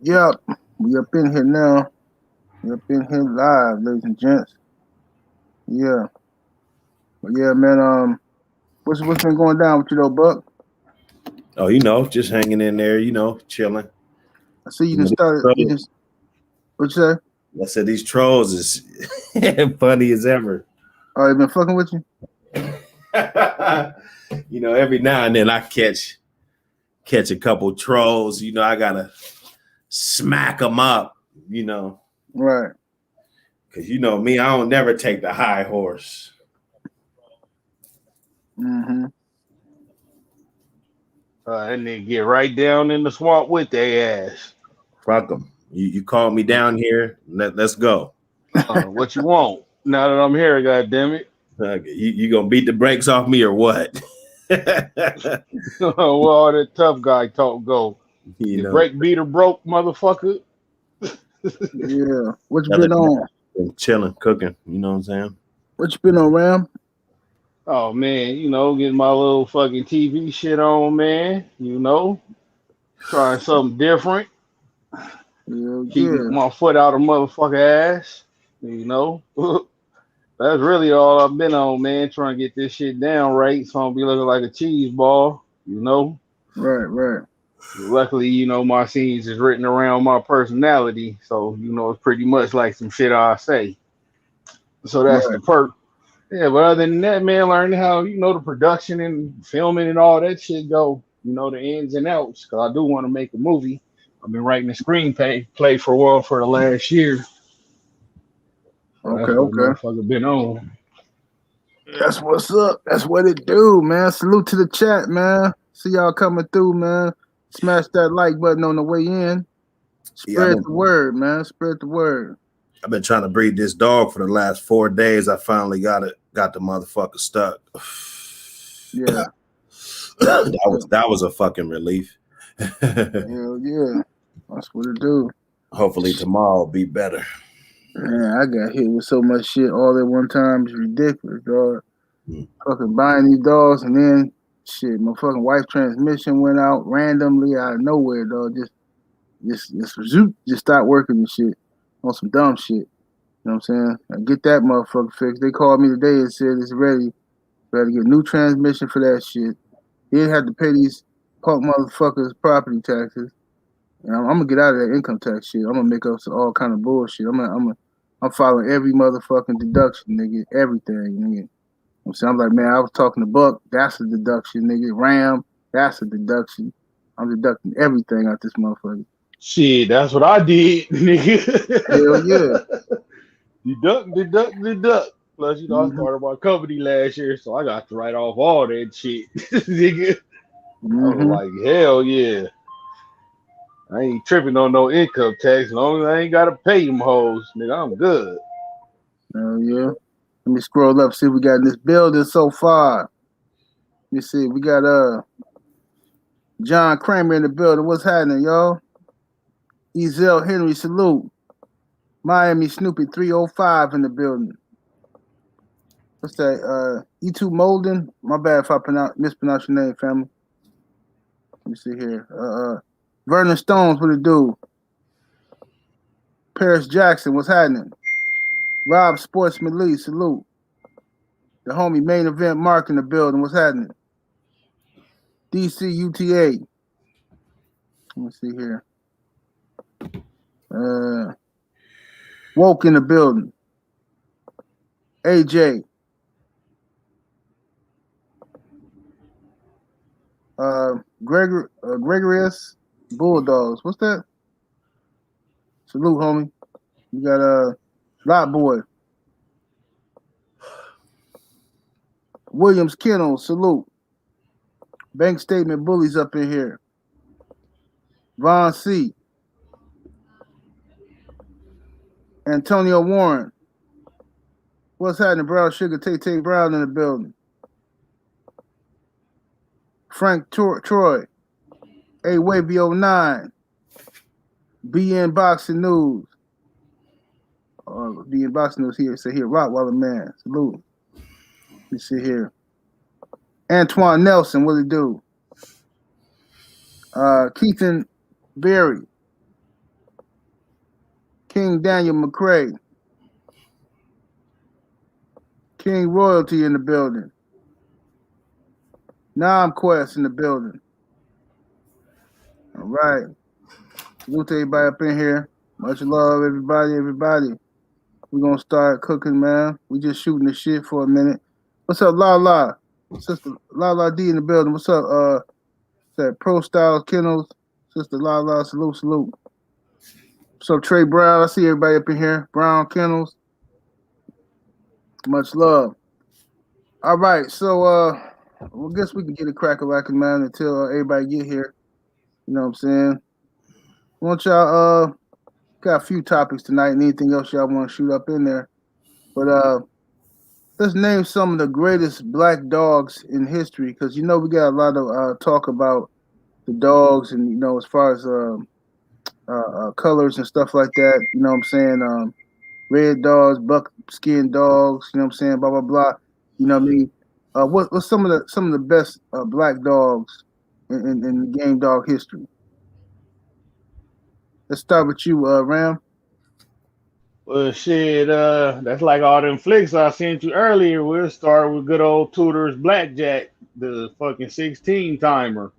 Yep. We up in here now. We up in here live, ladies and gents. Yeah. But yeah, man, what's been going down with you though, Buck? Oh, just hanging in there, chilling. I see you just started what you say? I said these trolls is funny as ever. Oh, they been fucking with you? Every now and then I catch a couple trolls. I gotta smack them up. Right. Because me, I don't never take the high horse. Mm-hmm. And then get right down in the swamp with their ass. Fuck them. You called me down here. Let's go. What you want? Now that I'm here, goddammit. You gonna beat the brakes off me or what? Where all that tough guy talk go? The brake beater broke, motherfucker. Yeah. What you been on? Been chilling, cooking. You know what I'm saying? What you been on, Ram? Oh man, getting my little fucking TV shit on, man. Trying something different. Keeping my foot out of motherfucker ass. That's really all I've been on, man. Trying to get this shit down right, so I don't be looking like a cheese ball. Right. Luckily, my scenes is written around my personality, so it's pretty much like some shit I say. So that's the perk. Yeah, but other than that, man, learning how the production and filming and all that shit go. The ins and outs. Cause I do want to make a movie. I've been writing a screenplay for the last year. So okay. Motherfucker been on. That's what's up. That's what it do, man. Salute to the chat, man. See y'all coming through, man. Smash that like button on the way in. Spread the word, man. Spread the word. I've been trying to breed this dog for the last 4 days. I finally got the motherfucker stuck. Yeah. that was a fucking relief. Hell yeah. That's what it do. Hopefully tomorrow will be better. Man, I got hit with so much shit all at one time. It's ridiculous, dog. Fucking buying these dogs and then shit, my fucking wife's transmission went out randomly out of nowhere, dog. Just stopped working and shit on some dumb shit. You know what I'm saying? I get that motherfucker fixed. They called me today and said it's ready. Better get a new transmission for that shit. Then have to pay these punk motherfuckers property taxes. And I'm gonna get out of that income tax shit. I'm gonna make up all kind of bullshit. I'm following every motherfucking deduction, nigga. Everything, nigga. I'm saying, I'm like, man, I was talking to Buck. That's a deduction, nigga. Ram, that's a deduction. I'm deducting everything out this motherfucker. Shit, that's what I did, nigga. Hell yeah. Deduct. Plus, I started my company last year, so I got to write off all that shit, nigga. I was like, hell yeah. I ain't tripping on no income tax. As long as I ain't got to pay them hoes, nigga, I'm good. Hell yeah. Let me scroll up, see what we got in this building so far. Let me see. We got John Kramer in the building. What's happening, y'all? Ezel Henry, salute. Miami Snoopy 305 in the building. What's that? E2 Molden. My bad if I mispronounce your name, family. Let me see here. Vernon Stones, what it do? Paris Jackson, what's happening? Rob Sportsman Lee, salute. The homie main event Mark in the building, what's happening? DC UTA. Let me see here. Woke in the building. AJ. Gregorius Bulldogs. What's that? Salute, homie. You got Lot Boy. Williams Kennel, salute. Bank Statement Bullies up in here. Von C. Antonio Warren. What's happening, Brown Sugar? Tay Brown in the building. Frank Troy. A Wavy 09. BN Boxing News. BN Boxing News here. Say here, Rottweiler Man. Salute. Let me see here. Antoine Nelson, what it do? Keithan Berry. King Daniel McCrae. King Royalty in the building. Quest in the building. All right. Salute to everybody up in here. Much love, everybody. We're gonna start cooking, man. We just shooting the shit for a minute. What's up, La? Sister La D in the building. What's up? That Pro Style Kennels. Sister La, salute. What's up, Trey Brown? I see everybody up in here. Brown Kennels. Much love. All right, so I guess we can get a crack-a-lackin', man, until everybody get here. You know what I'm saying? Want y'all got a few topics tonight and anything else y'all want to shoot up in there. But let's name some of the greatest black dogs in history, because you know we got a lot of talk about the dogs and, you know, as far as colors and stuff like that. You know what I'm saying? Red dogs, buckskin dogs, you know what I'm saying, blah blah blah. You know what I mean? What's some of the best black dogs in game dog history? Let's start with you, Ram. Well, shit, that's like all them flicks I sent you earlier. We'll start with good old Tudor's Blackjack, the fucking 16 timer.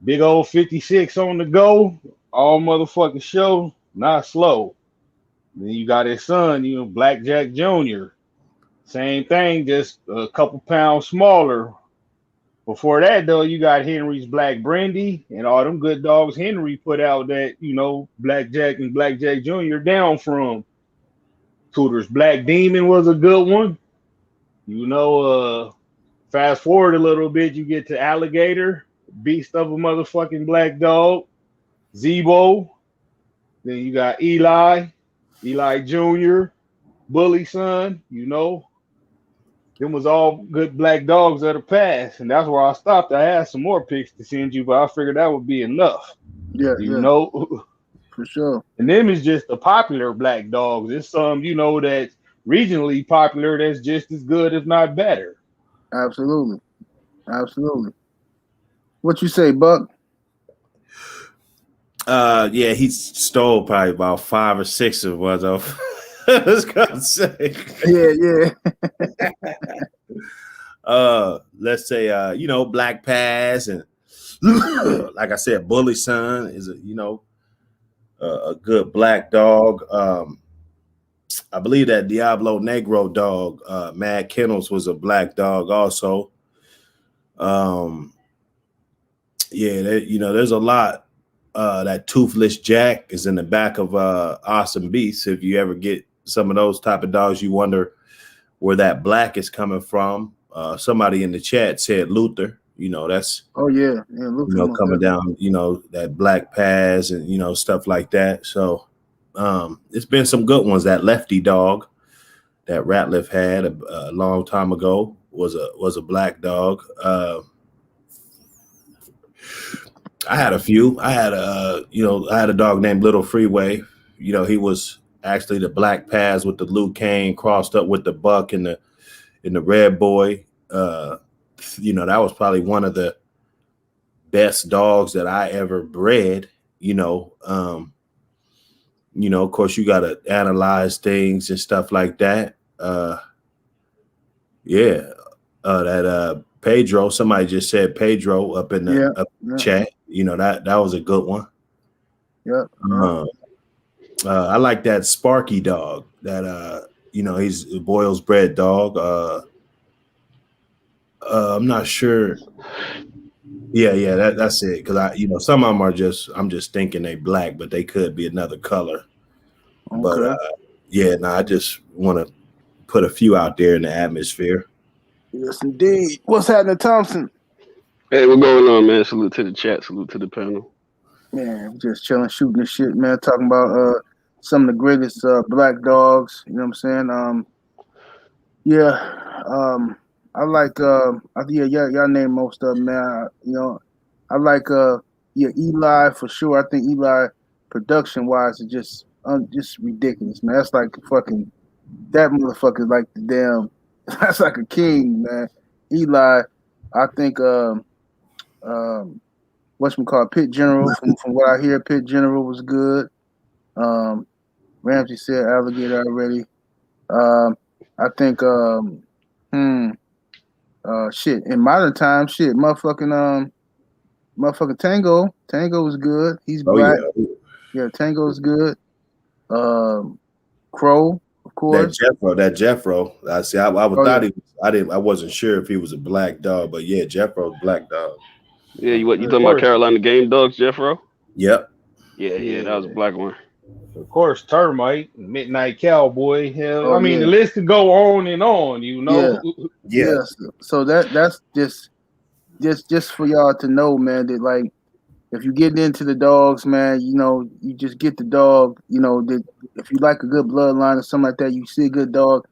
Big old 56 on the go, all motherfucking show, not slow. Then you got his son, you know, Blackjack Jr. Same thing, just a couple pounds smaller. Before that, though, you got Henry's Black Brandy and all them good dogs Henry put out that, you know, Blackjack and Blackjack Jr. down from. Tudor's Black Demon was a good one. You know, fast forward a little bit, you get to Alligator, beast of a motherfucking black dog, Zebo. Then you got Eli Jr., Bully Son, you know. Them was all good black dogs of the past, and that's where I stopped. I had some more picks to send you, but I figured that would be enough. Yeah, you know, for sure. And them is just the popular black dogs. There's some, you know, that's regionally popular that's just as good, if not better. Absolutely. What you say, Buck? Yeah, he stole probably about 5 or 6 of what I was gonna say. Yeah. Let's say you know, Black Pass, and like I said, Bully Son is a good black dog. I believe that Diablo Negro dog, Mad Kennels, was a black dog also. Yeah, there's a lot. That Toothless Jack is in the back of Awesome Beasts. If you ever get some of those type of dogs, you wonder where that black is coming from. Somebody in the chat said Luther. You know, that's Luther, coming down. You know, that Black Pass and stuff like that. So it's been some good ones. That Lefty dog that Ratliff had a long time ago was a black dog. I had a few. I had a dog named Little Freeway. You know, he was actually the Black Pass with the Luke Kane crossed up with the Buck and the Red Boy. That was probably one of the best dogs that I ever bred. Of course, you got to analyze things and stuff like that. That Pedro. Somebody just said Pedro up in the chat. That was a good one. Yeah. I like that Sparky dog. That he's a Boyle's bred dog. I'm not sure. Yeah, that's it. Because some of them are I'm just thinking they black, but they could be another color. Okay. But I just want to put a few out there in the atmosphere. Yes, indeed. What's happening, Thompson? Hey, what's going on, man? Salute to the chat. Salute to the panel. Man, just chilling, shooting the shit, man. Talking about some of the greatest black dogs. You know what I'm saying? I like y'all name most of them, man. I like Eli for sure. I think Eli production wise is just ridiculous, man. That's like fucking that motherfucker is like the damn. That's like a king, man. Eli, I think whatchamacallit, Pit General, from what I hear, Pit General was good. Ramsey said alligator already. I think shit in modern times, shit, motherfucking Tango was good. He's Oh black. yeah, Yeah, Tango is good. Crow, of course. that Jeffro. I see. I Oh thought yeah. he was. I wasn't sure if he was a black dog, but yeah, Jeffro's black dog. Yeah, you Of talking about course, Carolina Game Dogs, Jeffro? Yep. Yeah, that was a yeah. black one. Of course, Termite, Midnight Cowboy. Hell, Oh I mean, yeah. the list could go on and on. You Yeah. know. Yeah. So that's just for y'all to know, man, that like if you get into the dogs, man, you just get the dog, that if you like a good bloodline or something like that, you see a good dog.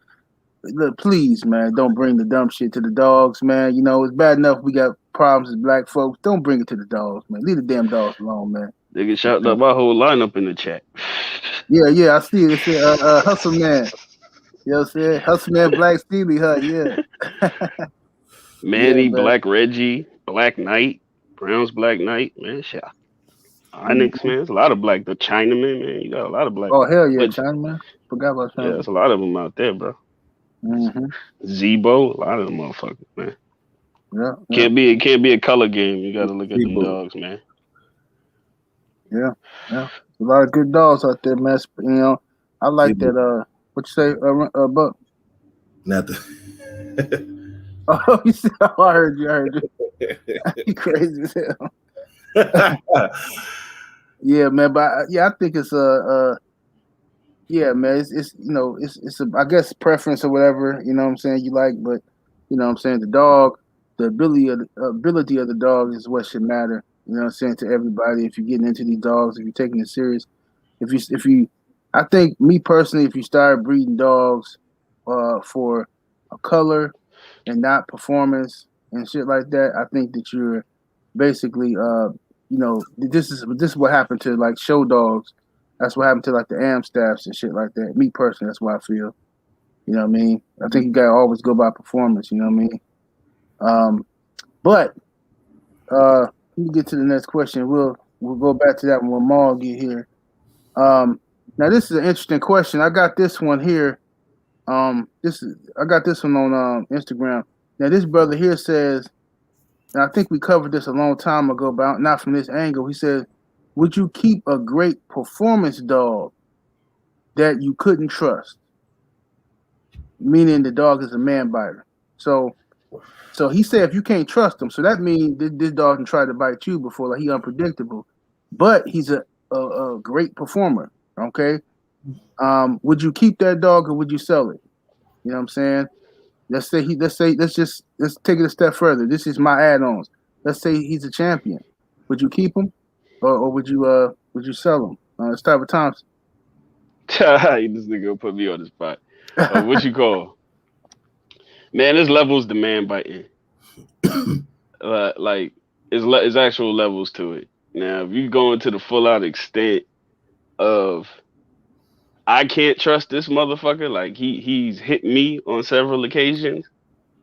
Look, please, man, don't bring the dumb shit to the dogs, man. It's bad enough we got problems as black folks. Don't bring it to the dogs, man. Leave the damn dogs alone, man. They get shouted out my whole lineup in the chat. Yeah, I see it. It said Hustle Man. You know what I'm saying? Hustle Man Black Steely, huh? Yeah. Yeah, Manny, man. Black Reggie, Black Knight, Brown's Black Knight, man. Shit. Onyx, Mhm. man. There's a lot of black. The Chinaman, man. You got a lot of black. Oh, hell yeah, But China, man. Forgot about yeah, China. there's a lot of them out there, bro. Mm-hmm. Zebo, a lot of them motherfuckers, man. Yeah. It can't be a color game. You gotta look at them People. dogs, man. Yeah. A lot of good dogs out there, man. I like People. that. What you say, Buck? Nothing. Oh, you said, oh, I heard you. You crazy as hell. Yeah, man. But I think it's yeah, man. It's a, I guess, preference or whatever. You know what I'm saying? You like, but you know what I'm saying. The ability of the dog is what should matter. You know what I'm saying, to everybody. If you're getting into these dogs, if you're taking it serious, if you, I think, me personally, if you start breeding dogs, for a color and not performance and shit like that, I think that you're basically, this is what happened to like show dogs. That's what happened to like the Amstaffs and shit like that. Me personally, that's what I feel. You know what I mean? I think you gotta always go by performance. You know what I mean? But let me get to the next question. We'll go back to that one when Maul get here. Now this is an interesting question. I got this one here. I got this one on Instagram. Now this brother here says, and I think we covered this a long time ago, but not from this angle. He says, "Would you keep a great performance dog that you couldn't trust?" Meaning the dog is a man biter. So he said if you can't trust him, so that means this dog can try to bite you before, like he unpredictable, but he's a great performer. Okay, would you keep that dog or would you sell it? You know what I'm saying? Let's take it a step further. This is my add-ons. Let's say he's a champion. Would you keep him, or would you sell him? Let's start with Thompson. This nigga gonna put me on the spot. What you call? Man, there's levels to man biting. Like it's actual levels to it. Now, if you go into the full out extent of I can't trust this motherfucker, like he's hit me on several occasions.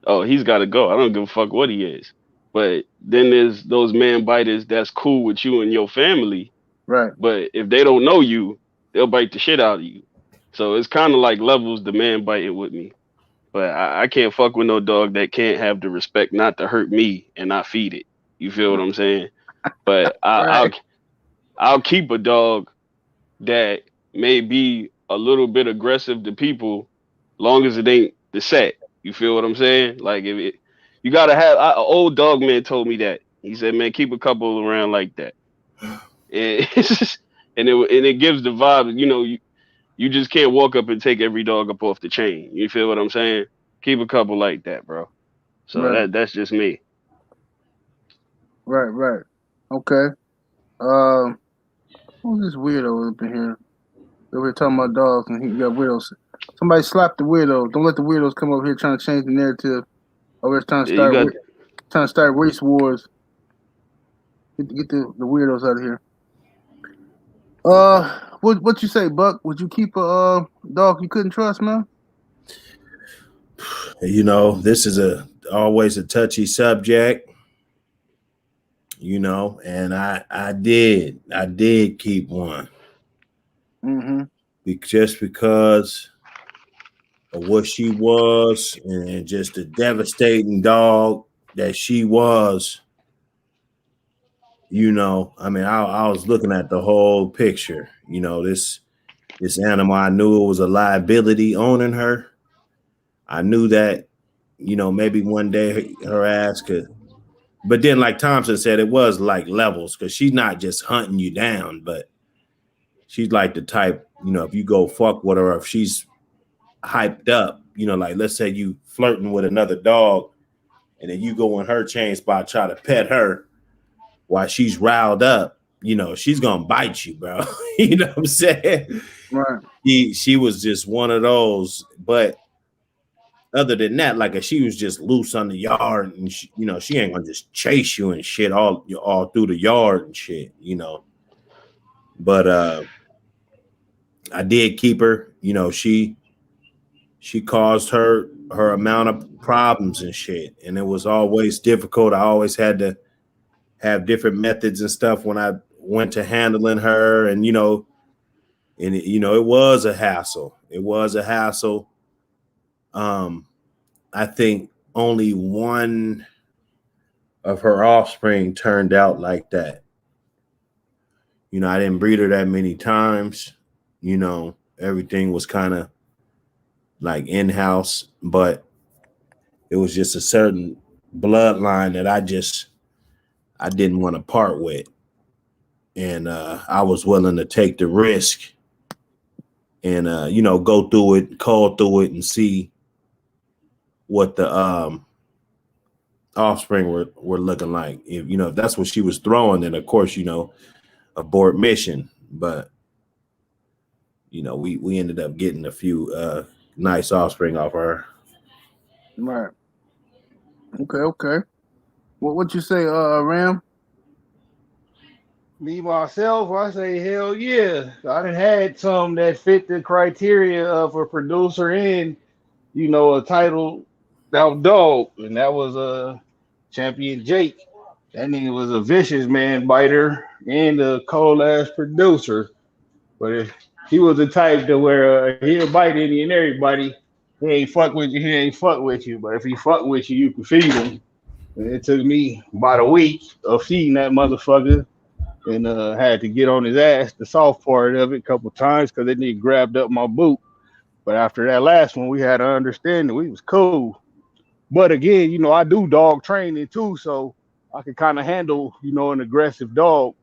Oh, he's got to go. I don't give a fuck what he is. But then there's those man biters that's cool with you and your family. Right. But if they don't know you, they'll bite the shit out of you. So it's kind of like levels the man biting with me. But I can't fuck with no dog that can't have the respect not to hurt me and not feed it. You feel what I'm saying? But Right. I'll keep a dog that may be a little bit aggressive to people, long as it ain't the set. You feel what I'm saying? Like if it, you gotta have. An old dog man told me that. He said, "Man, keep a couple around like that." And it's just, and it gives the vibe. You just can't walk up and take every dog up off the chain. You feel what I'm saying? Keep a couple like that, bro. So Right. that's just me. Right. Okay. Who's this weirdo up in here? We're talking about dogs and he got weirdos. Somebody slap the weirdo. Don't let the weirdos come over here trying to change the narrative. Over here trying to Yeah, you got start race wars. Get the weirdos out of here. What you say, Buck? Would you keep a dog you couldn't trust, man? This is always a touchy subject. And I did keep one. Mm-hmm. just because of what she was and just the devastating dog that she was. You know, I mean, I was looking at the whole picture. You know, this animal, I knew it was a liability owning her. I knew that, you know, maybe one day her ass could. But then, like Thompson said, it was like levels because she's not just hunting you down, but she's like the type, you know, if you go fuck with her, if she's hyped up, you know, like let's say you flirting with another dog and then you go in her chain spot, try to pet her while she's riled up, you know, she's gonna bite you, bro. You know what I'm saying? Right. She was just one of those, but other than that, like if she was just loose on the yard and she, you know, she ain't gonna just chase you and shit all through the yard and shit, you know. But I did keep her, you know, she caused her amount of problems and shit. And it was always difficult. I always had to have different methods and stuff when I went to handling her. And, you know, you know, it was a hassle. It was a hassle. I think only one of her offspring turned out like that. You know, I didn't breed her that many times. You know, everything was kind of like in-house, but it was just a certain bloodline that I didn't want to part with. And I was willing to take the risk and, you know, go through it, call through it and see what the offspring were looking like. If, you know, if that's what she was throwing, then of course, you know, abort mission. But, you know, we ended up getting a few nice offspring off her. Right. Okay. What you say, Ram? Me myself, I say hell yeah. I done had some that fit the criteria of a producer and a title out dog, and that was Champion Jake. That nigga was a vicious man biter and a cold ass producer. But if he was the type to where he'll bite any and everybody, he ain't fuck with you, he ain't fuck with you. But if he fuck with you, you can feed him. And it took me about a week of feeding that motherfucker and had to get on his ass, the soft part of it, a couple times because that nigga grabbed up my boot. But after that last one, we had an understanding. We was cool. But again, I do dog training too, so I can kind of handle, an aggressive dog.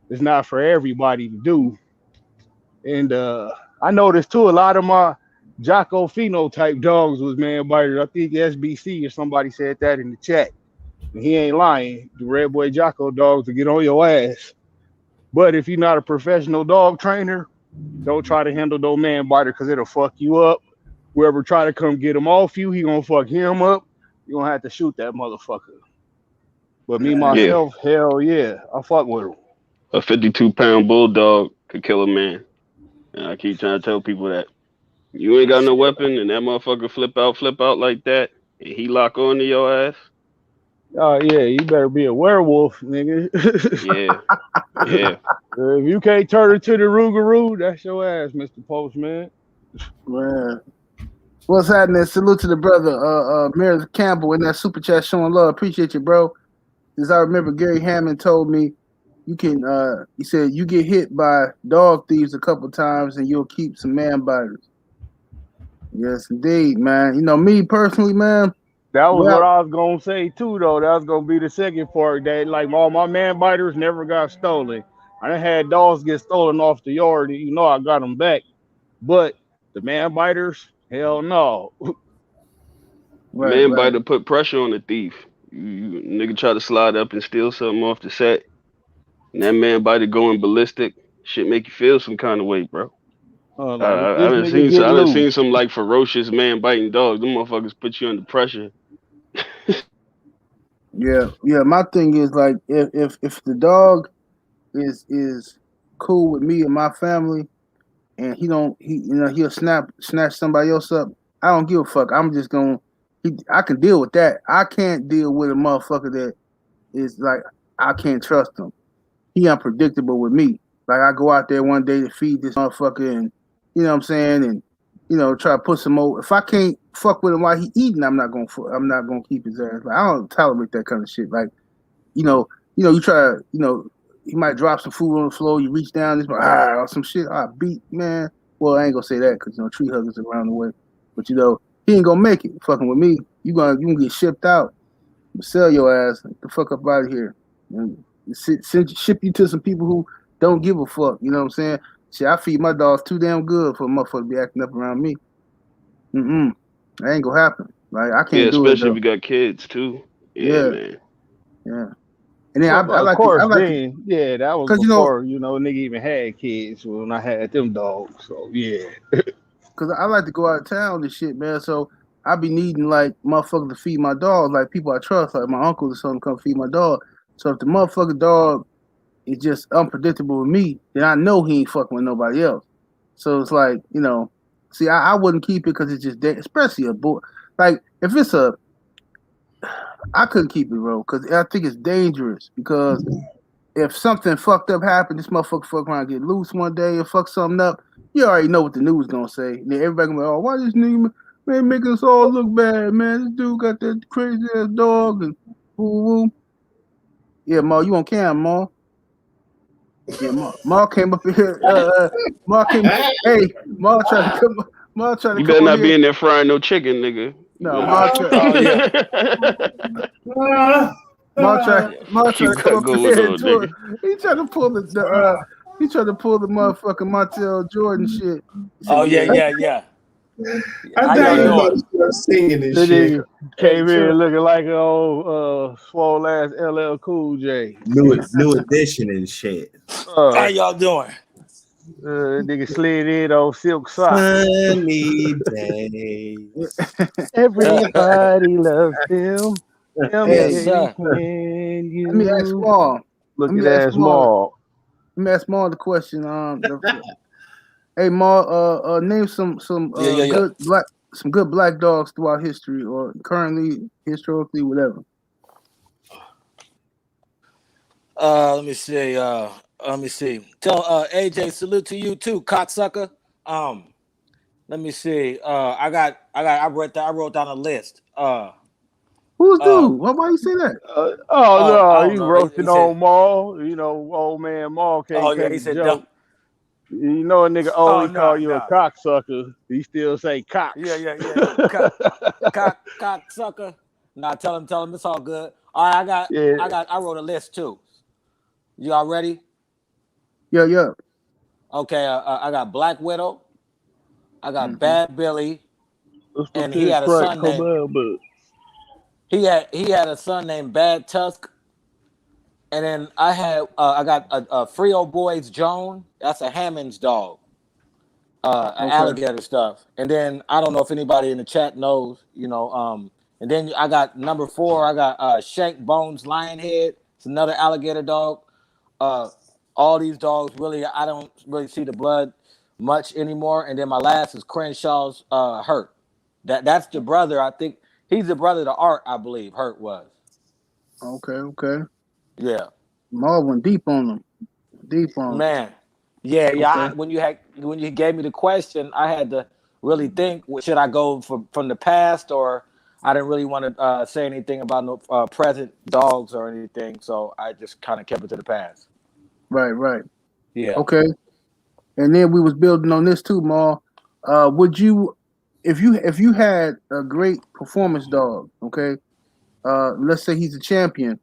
It's not for everybody to do. And I noticed too, a lot of my Jocko phenotype dogs was man biters. I think SBC or somebody said that in the chat. And he ain't lying. The Red Boy Jocko dogs will get on your ass. But if you're not a professional dog trainer, don't try to handle no man biter because it'll fuck you up. Whoever try to come get him off you, he gonna fuck him up. You gonna have to shoot that motherfucker. But me myself, hell yeah, I fuck with him. A 52-pound bulldog could kill a man. And I keep trying to tell people that. You ain't got no weapon and that motherfucker flip out like that, and he lock on to your ass. Oh yeah, you better be a werewolf, nigga. Yeah. If you can't turn it to the Rougarou, that's your ass, Mr. Postman. Man. What's happening? Salute to the brother, Meredith Campbell in that super chat showing love. Appreciate you, bro. As I remember, Gary Hammond told me you can. He said you get hit by dog thieves a couple times and you'll keep some man biters. Yes, indeed, man. Me personally, man. That was what I was gonna say too, though. That was gonna be the second part. That like all my man biters never got stolen. I done had dogs get stolen off the yard. I got them back, but the man biters, hell no. Man biter put pressure on the thief. You nigga try to slide up and steal something off the set, and that man biter going ballistic. Shit make you feel some kind of way, bro. Like I done seen some like ferocious man biting dogs. Them motherfuckers put you under pressure. Yeah. My thing is like if the dog is cool with me and my family, and he'll snatch somebody else up. I don't give a fuck. I'm just gonna. I can deal with that. I can't deal with a motherfucker that is like I can't trust him. He unpredictable with me. Like I go out there one day to feed this motherfucker and you know what I'm saying, and try to put some more. If I can't fuck with him while he eating, I'm not gonna keep his ass. Like, I don't tolerate that kind of shit. Like, you try to, he might drop some food on the floor. You reach down, it's like some shit. Beat, man. Well, I ain't gonna say that because tree huggers around the way, but he ain't gonna make it. Fucking with me, you gonna get shipped out. Sell your ass. Get the fuck up out of here. And ship you to some people who don't give a fuck. You know what I'm saying? Shit, I feed my dogs too damn good for a motherfucker to be acting up around me. That ain't gonna happen. Like, I can't do it. Especially if you got kids too. Yeah, man. Yeah. And then Well, I like of course, to, that was before nigga even had kids when I had them dogs. So yeah. Cause I like to go out of town and shit, man. So I be needing like motherfuckers to feed my dog, like people I trust, like my uncle or something, come feed my dog. So if the motherfucking dog is just unpredictable with me, then I know he ain't fucking with nobody else. So it's like, see, I wouldn't keep it because it's just especially a boy. Like if it's I couldn't keep it, bro, because I think it's dangerous. Because if something fucked up happened, this motherfucker fuck around, get loose one day and fuck something up. You already know what the news gonna say. And then everybody gonna be, oh, why this nigga man making us all look bad, man? This dude got that crazy ass dog and woo woo. Yeah, Ma, you on cam, Ma? Yeah, Ma came up here. Ma came. Hey, Ma trying to come. Ma trying to You come better on not here. be in there frying no chicken, nigga. No, Ma trying. Ma trying to come up here and do it. He trying to pull he tried to pull the motherfucking Montel Jordan shit. Said, yeah. I thought you about to start singing this shit. Came in looking like an old swole ass LL Cool J. New edition and shit. How y'all doing? Nigga slid in on silk socks. Sunny day. Everybody loves him. Yes, sir. Let me ask Maul. Look at that Maul. Let me ask Maul the question. Hey Maul, name some good black dogs throughout history or currently, historically, whatever. Let me see. Tell AJ, salute to you too, cocksucker. Let me see. I wrote down a list. Who's dude? Why you say that? You roasting on Maul. Old man Maul can't take a joke. You know a nigga only call you a cocksucker. He still say cocks. Yeah. Cocksucker. Nah, tell him it's all good. All right, I wrote a list too. Y'all ready? Yeah. Okay, I got Black Widow. I got Bad Billy. And he had a son named he had a son named Bad Tusk. And then I got a Frio Boys Joan. That's a Hammond's dog. Alligator stuff. And then I don't know if anybody in the chat knows, and then I got number 4, I got Shank Bones Lionhead. It's another alligator dog. All these dogs really, I don't really see the blood much anymore. And then my last is Crenshaw's Hurt. That's the brother. I think he's the brother to Art, I believe Hurt was. Okay. Yeah. Maul went deep on them. Man. Yeah. Okay. When you gave me the question, I had to really think, should I go from the past, or I didn't really want to say anything about no present dogs or anything, so I just kind of kept it to the past. Right. Yeah. Okay. And then we was building on this too, Maul. Would you, if you had a great performance dog, okay? Let's say he's a champion.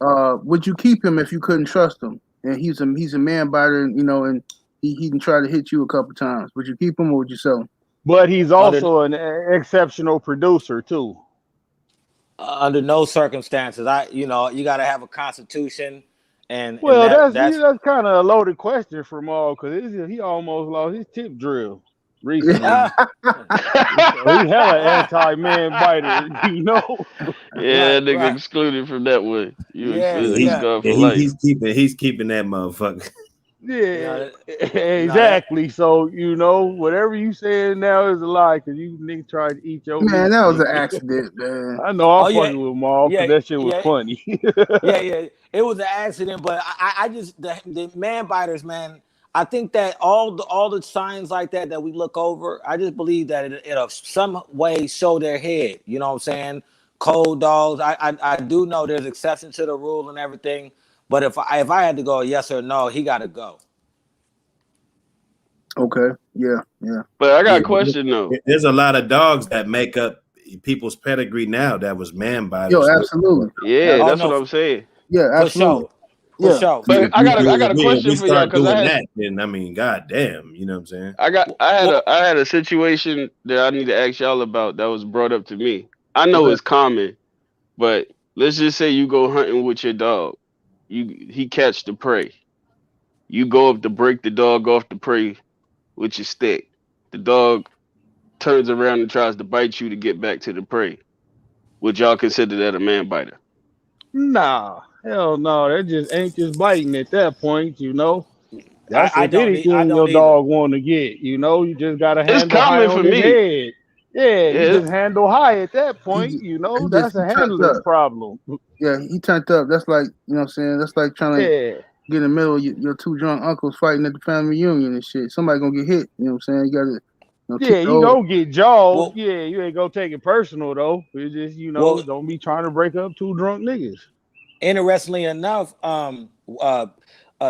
Would you keep him if you couldn't trust him? And he's a man biter, and he can try to hit you a couple times. Would you keep him or would you sell him? But he's also an exceptional producer too. Under no circumstances, you got to have a constitution, and that's kind of a loaded question for Maul because he almost lost his tip drill recently. So he hella anti-man biter, Yeah, nigga excluded from that one. He's keeping that motherfucker. Yeah, exactly. So whatever you saying now is a lie because you nigga tried to eat your meat. Man, that was an accident, man. I know I'm fucking with Maul because that shit was funny. Yeah, it was an accident, but I just the man biters, man. I think that all the signs like that we look over, I just believe that it'll some way show their head. You know what I'm saying? Cold dogs. I do know there's exceptions to the rule and everything, but if I had to go yes or no, he got to go. Okay. Yeah. But I got a question though. There's a lot of dogs that make up people's pedigree now that was man biters. Yo, absolutely. Yeah, that's what I'm saying. Yeah, absolutely. For sure. But I got a question we for y'all start because doing I had that. Then I mean, goddamn, you know what I'm saying? I had a situation that I need to ask y'all about that was brought up to me. I know it's common, but let's just say you go hunting with your dog. He catch the prey. You go up to break the dog off the prey with your stick. The dog turns around and tries to bite you to get back to the prey. Would y'all consider that a man biter? Nah, hell no. That just ain't just biting at that point, you know. That's I if don't anything your either. dog want to get, you know. You just got to It's handle high common on for his me. head. Yeah, you Yeah. just handle high at that point, you know. That's a handler's problem. Yeah, he turned up. That's like, you know what I'm saying? That's like trying to get in the middle of your two drunk uncles fighting at the family reunion and shit. Somebody gonna get hit. You know what I'm saying? You gotta you gonna get jawed. Yeah, you ain't gonna take it personal though. It's just, you know, don't be trying to break up two drunk niggas. Interestingly enough,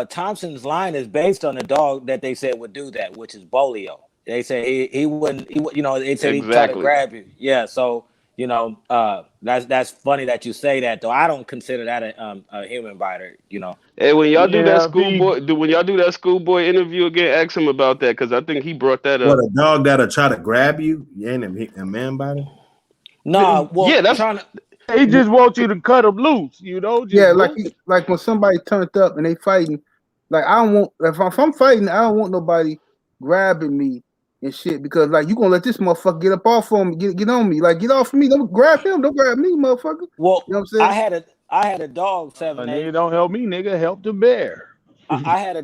Thompson's line is based on a dog that they said would do that, which is Bolio. They say he wouldn't, you know, they said he'd try to grab you. Yeah, so you know, that's funny that you say that though. I don't consider that a human biter. You know. Hey, when y'all do that schoolboy interview again, ask him about that because I think he brought that up. What, a dog that'll try to grab you? You ain't a man biter? No, well, yeah, that's trying to. He just wants you to cut him loose, you know. Just like when somebody turned up and they fighting. Like I don't want if I'm fighting, I don't want nobody grabbing me and shit because like you gonna let this motherfucker get up off on me, get on me, like get off of me. Don't grab him, don't grab me, motherfucker. Well, you know what I'm saying? I had a dog 7-8. Nigga, don't help me, nigga. Help the bear. I had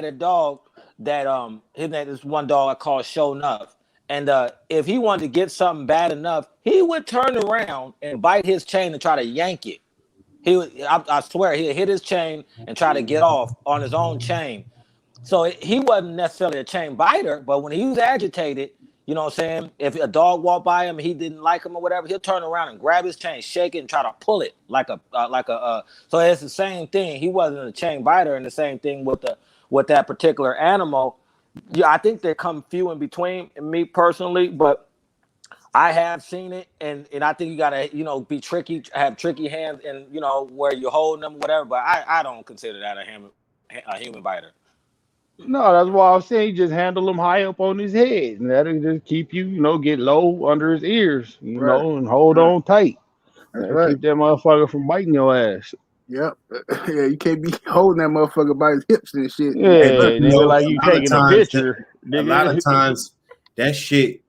a dog that his name is one dog I call Show Enough. And if he wanted to get something bad enough, he would turn around and bite his chain and try to yank it. I swear, he'd hit his chain and try to get off on his own chain. So he wasn't necessarily a chain biter, but when he was agitated, you know what I'm saying? If a dog walked by him, he didn't like him or whatever, he'll turn around and grab his chain, shake it, and try to pull it like a. So it's the same thing. He wasn't a chain biter, and the same thing with that particular animal. Yeah, I think they come few in between. Me personally, but I have seen it, and I think you gotta be tricky, have tricky hands, and where you're holding them, whatever. But I don't consider that a human biter. No, that's why I'm saying just handle him high up on his head, and that'll just keep you, get low under his ears, and hold on tight. That's right. Keep that motherfucker from biting your ass. Yep. Yeah, you can't be holding that motherfucker by his hips and shit. Yeah, nigga, like you taking a picture. A lot of times, that shit,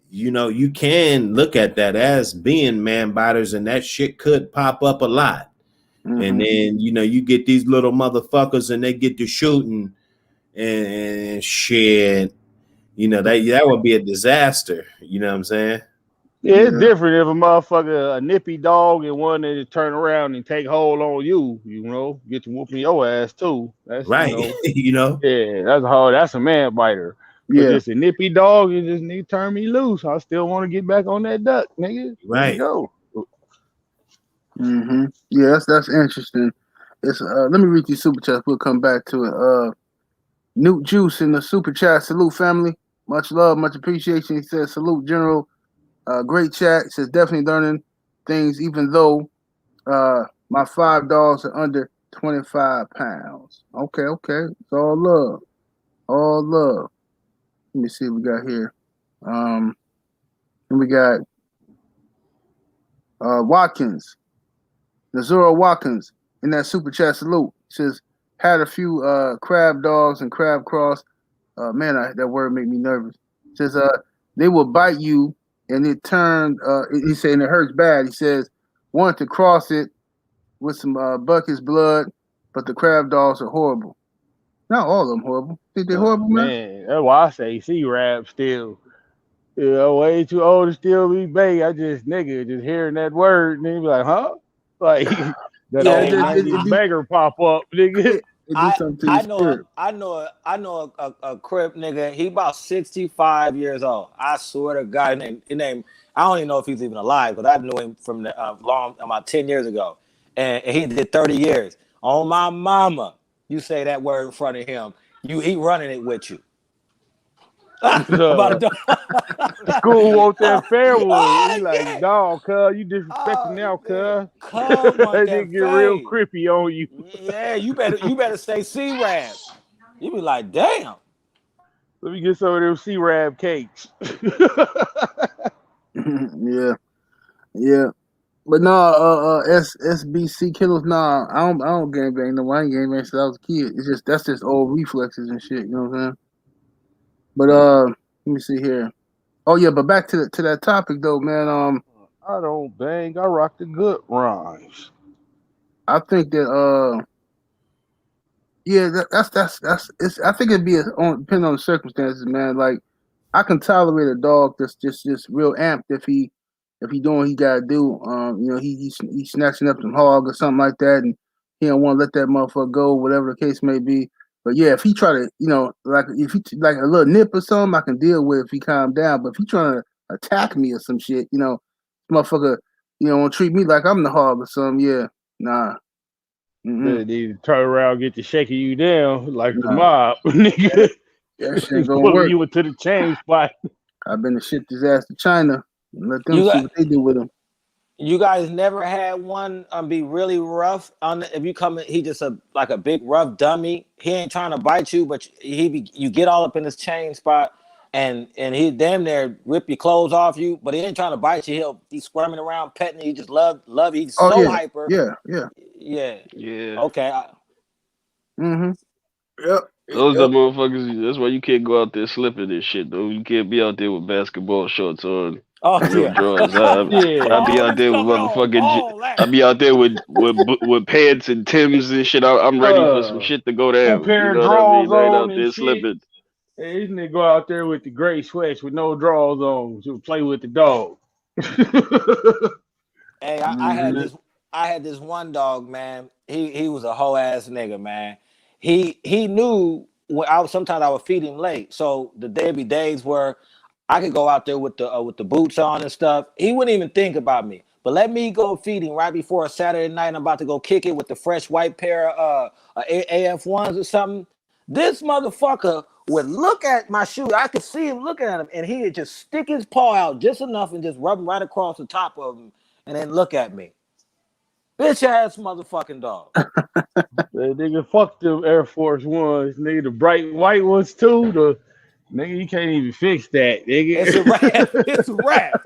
you can look at that as being man biters, and that shit could pop up a lot. Mm-hmm. And then, you get these little motherfuckers and they get to shooting and shit. That would be a disaster. You know what I'm saying? Yeah, it's different if a motherfucker, a nippy dog, and one that turn around and take hold on you, get to whooping your ass too. That's right. Yeah, that's hard. That's a man biter. Yeah, just a nippy dog, you just need to turn me loose. I still want to get back on that duck, nigga. Right. Go. Mm-hmm. Yeah, that's interesting. It's let me read these super chats. We'll come back to it. Newt Juice in the super chat. Salute, family. Much love, much appreciation. He says, salute, General. Great chat. He says, definitely learning things, even though my 5 dogs are under 25 pounds. Okay. It's all love. All love. Let me see what we got here. And we got Watkins. Nazura Watkins in that super chat. Salute. He says, had a few crab dogs and crab cross. Man, that word made me nervous. He says, they will bite you and it turned, he's saying it hurts bad. He says, wanted to cross it with some bucket's blood, but the crab dogs are horrible. Not all of them horrible. Think they're horrible, man? That's why I say C-Rap still. Way too old to still be bait. I just hearing that word and they be like, huh? Like that old 90s beggar pop up, nigga. It do something to your spirit. I know a Crip nigga. He about 65 years old. I swear to God, his name. I don't even know if he's even alive, but I knew him from the about 10 years ago, and he did 30 years. On my mama, you say that word in front of him, he running it with you. About School want that Fairwood. He like, dog, cuz you disrespecting now, cuz. Want They that get real creepy on you. Yeah, you better say C-Rab. You be like, damn. Let me get some of them C-Rab cakes. yeah. But no, SBC killers, nah, I don't gangbang no more. I ain't gangbang since I was a kid. It's just that's just old reflexes and shit, you know what I'm saying? But let me see here. Oh yeah, but back to that topic though, man. I don't bang, I rock the good rhymes. I think that yeah, that's it's. I think it'd be depending on the circumstances, man. Like I can tolerate a dog that's just real amped if he doing what he gotta do. You know, he snatching up some hog or something like that, and he don't want to let that motherfucker go, whatever the case may be. But yeah, if he try to, you know, like if he like a little nip or something, I can deal with if he calm down. But if he trying to attack me or some shit, you know, motherfucker, you know, want to treat me like I'm the hog or something, yeah, nah. They need to turn around, get to shaking you down like the Nah. mob, nigga. That shit ain't gonna Pulling work. you into the chain spot. I've been to ship his ass to China and let them see what they do with him. You guys never had one be really rough on if you come in, he just like a big rough dummy. He ain't trying to bite you, but you get all up in his chain spot and he damn near rip your clothes off you, but he ain't trying to bite you. He's squirming around, petting you. He just love you. He's so hyper. Yeah. Okay. Yep. Those the motherfuckers. That's why you can't go out there slipping and shit, though. You can't be out there with basketball shorts on. No drawers. I'll be out there with motherfucking. I'll be out there with pants and Timbs and shit. I'm ready for some shit to go down. Pair You of know what I mean? drawers Right on out there and shit. slipping. Hey, these niggas go out there with the gray sweats with no drawers on to play with the dog. Hey, I had this one dog, man. He was a whole ass nigga, man. He knew when sometimes I would feed him late. So there'd be days where I could go out there with the boots on and stuff. He wouldn't even think about me. But let me go feed him right before a Saturday night. I'm about to go kick it with the fresh white pair of AF1s or something. This motherfucker would look at my shoe. I could see him looking at him, and he would just stick his paw out just enough and just rub him right across the top of him, and then look at me. Bitch ass motherfucking dog. Nigga, fuck them Air Force Ones, nigga. The bright white ones too. Nigga, you can't even fix that, nigga. It's a wrap. It's a wrap.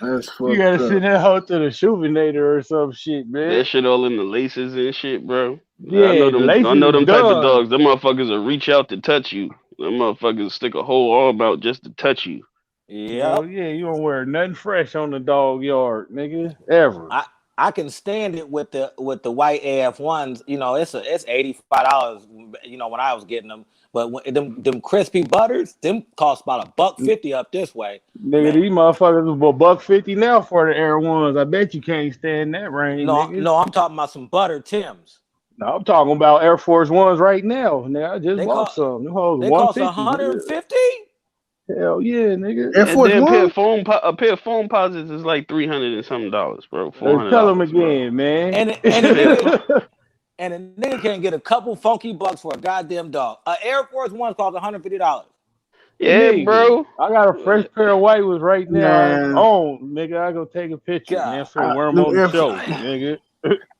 That's you gotta send that hoe to the Shuvinator or some shit, man. That shit all in the laces and shit, bro. Yeah, I know them laces type of dogs. Them motherfuckers will reach out to touch you. Them motherfuckers stick a whole arm out just to touch you. Yeah, you don't wear nothing fresh on the dog yard, nigga, ever. I can stand it with the white AF1s. You know, it's $85. You know, when I was getting them, but when, them crispy butters, them cost about $150 up this way. Nigga, these motherfuckers is $150 now for the Air Ones. I bet you can't stand that range, nigga. No, I'm talking about some butter Tims. No, I'm talking about Air Force Ones right now. Nigga, I just bought some. Them hoes they cost $150. $150. Hell yeah, nigga. Air Force One? A pair of foam posits is like $300 and something, bro. $400. Tell them again, man. And a nigga can't get a couple funky bucks for a goddamn dog. Air Force One costs $150. Yeah, nigga, bro. I got a fresh pair of white ones right now. Nigga. I go take a picture, man. Wear them on the show, nigga.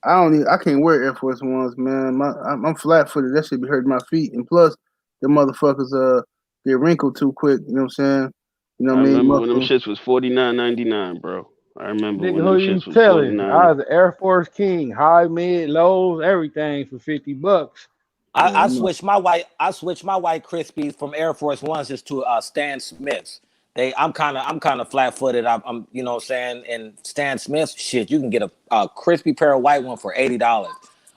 I can't wear Air Force Ones, man. I'm flat footed. That should be hurting my feet. And plus, the motherfuckers get wrinkled too quick. You know what I'm saying? You know what I mean? remember when them shits was $49.99, bro. I remember nigga, when them shits was $49. I was $49. the Air Force King, high, mid, lows, everything for $50. I switched my white Krispies from Air Force Ones just to Stan Smiths. I'm kind of flat footed. I'm you know what I'm saying, and Stan Smiths shit, you can get a crispy pair of white one for $80.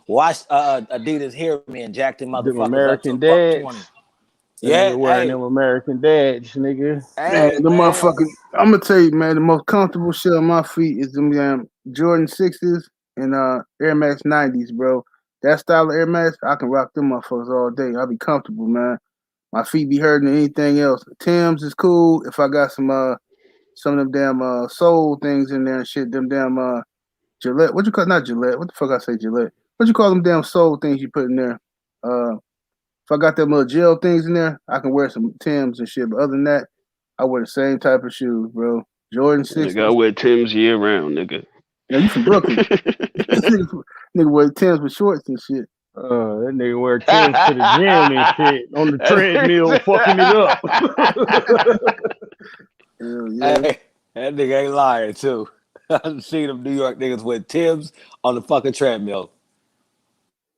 Watch Adidas hear me and jack them motherfuckers American up to Dads. Yeah, wearing them American Dads, nigga. Man, the motherfuckers. I'm gonna tell you, man, the most comfortable shit on my feet is them damn Jordan 6s and Air Max 90s, bro. that style of Air Max, I can rock them motherfuckers all day. I'll be comfortable, man. My feet be hurting than anything else. Tim's is cool if I got some of them damn soul things in there and shit. Them damn Gillette. What you call not Gillette? What the fuck I say Gillette? What you call them damn soul things you put in there? If I got them little gel things in there, I can wear some Tim's and shit. But other than that, I wear the same type of shoes, bro. Jordan 6. Nigga, I wear Tim's year round, nigga. Now you from Brooklyn. Nigga wear Tim's with shorts and shit. That nigga wear Tim's to the gym and shit on the treadmill, fucking it up. Hell yeah. Hey, that nigga ain't lying too. I've seen them New York niggas with Tim's on the fucking treadmill.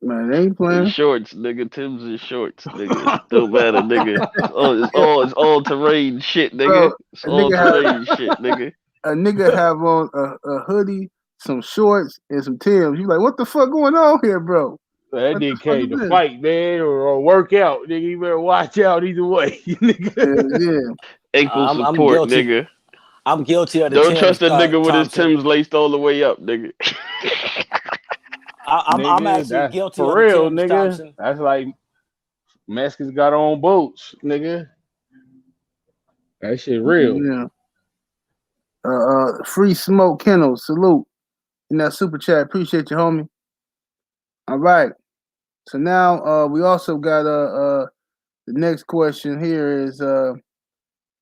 Man, they ain't playing. Shorts, nigga. Tim's is shorts, nigga. Don't matter, nigga. It's all terrain shit, nigga. Bro, it's all terrain shit, nigga. A nigga have on a hoodie, some shorts, and some Tim's. You like, what the fuck going on here, bro? That nigga came to fight, man, or work out. Nigga, you better watch out either way. Yeah. Ankle support, nigga. I'm guilty of the Don't Tim's, trust a nigga with his Thompson. Tim's laced all the way up, nigga. I'm actually guilty for of real, the Tim's, nigga. Thompson. That's like Mexicans got on boats, nigga. That shit real. Yeah. Free Smoke Kennel, salute in that super chat. Appreciate you, homie. All right. So now we also got the next question here is oh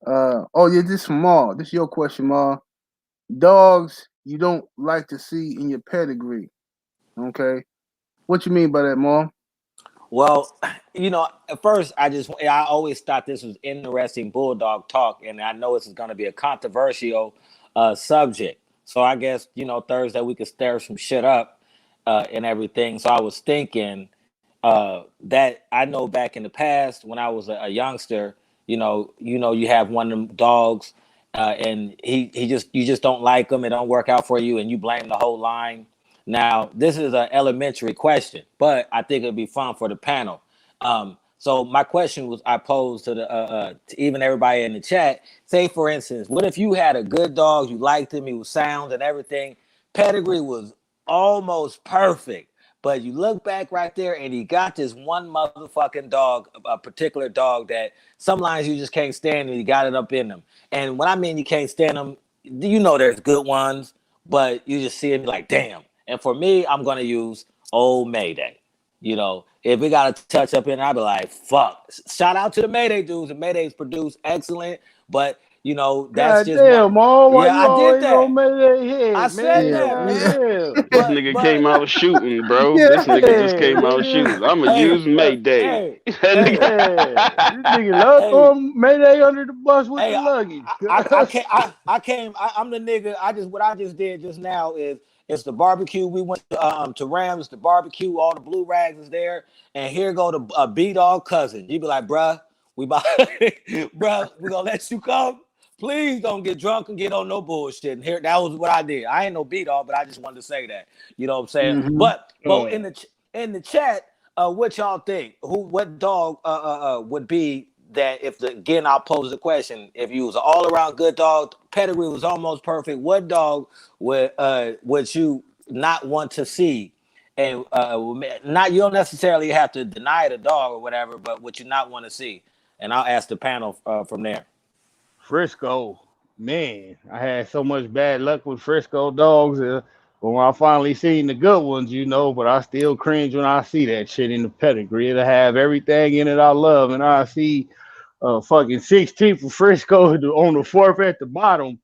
yeah, this from Ma. This is your question, Ma. Dogs you don't like to see in your pedigree. Okay. What you mean by that, Ma? Well, you know, at first I always thought this was interesting bulldog talk, and I know this is going to be a controversial subject. So I guess, you know, Thursday we could stir some shit up and everything. So I was thinking that I know back in the past when I was a youngster, you have one of them dogs and you just don't like him. It don't work out for you, and you blame the whole line. Now, this is an elementary question, but I think it'd be fun for the panel. So my question I posed to to even everybody in the chat. Say, for instance, what if you had a good dog, you liked him, he was sound and everything, pedigree was almost perfect, but you look back right there and he got this one motherfucking dog, a particular dog that some lines you just can't stand, and you got it up in them. And when I mean you can't stand them, you know there's good ones, but you just see it like, damn. And for me, I'm going to use Old Mayday. You know, if we got a touch up in, I'll be like, fuck. Shout out to the Mayday dudes. The Maydays produce excellent, but, you know, that's God just damn, Mom, why yeah, you I did that. on Mayday head, I said that, man. This nigga came out shooting, bro. This nigga just came out shooting. I'm going to use Mayday. This nigga love throwing Mayday under the bus with the luggage. I'm the nigga. What I just did just now is it's the barbecue. We went to Rams, the barbecue, all the blue rags is there. And here go the B-Dog cousin. You be like, bruh, bruh, we gonna let you come. Please don't get drunk and get on no bullshit. And here, that was what I did. I ain't no B-Dog, but I just wanted to say that. You know what I'm saying? Mm-hmm. But in the chat, what y'all think? What dog would be that again, I'll pose the question. If you was an all-around good dog, pedigree was almost perfect, what dog would you not want to see? And you don't necessarily have to deny the dog or whatever, but what you not want to see? And I'll ask the panel from there. Frisco, man, I had so much bad luck with Frisco dogs. But when I finally seen the good ones, but I still cringe when I see that shit in the pedigree. It'll have everything in it I love, and I see fucking 16 for Frisco on the fourth at the bottom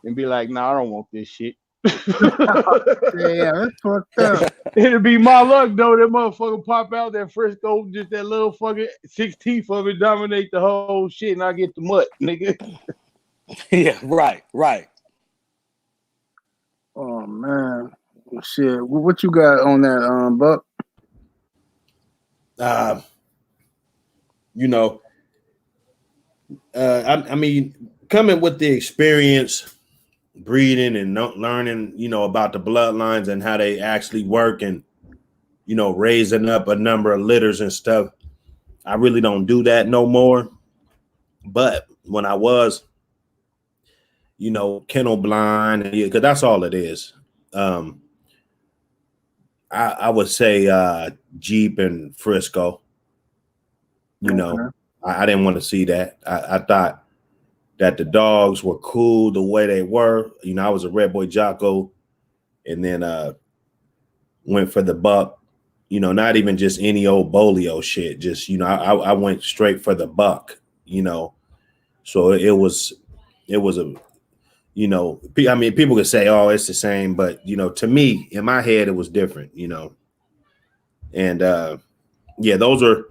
and be like, nah, I don't want this shit. Yeah, that's fucked up. It'll be my luck though. That motherfucker pop out that Frisco, just that little fucking 16th of it dominate the whole shit, and I get the mutt, nigga. Yeah, right. Oh man, shit. What you got on that, Buck? I mean, coming with the experience, breeding and learning, about the bloodlines and how they actually work, and raising up a number of litters and stuff. I really don't do that no more. But when I was, kennel blind, because that's all it is. I I would say Jeep and Frisco. You know, I didn't want to see that. I thought that the dogs were cool the way they were. You know, I was a Red Boy Jocko, and then went for the buck. You know, not even just any old bolio shit. Just, you know, I went straight for the buck. You know, so it was a, you know, I mean, people could say, oh, it's the same, but you know, to me, in my head, it was different. You know, and yeah, those are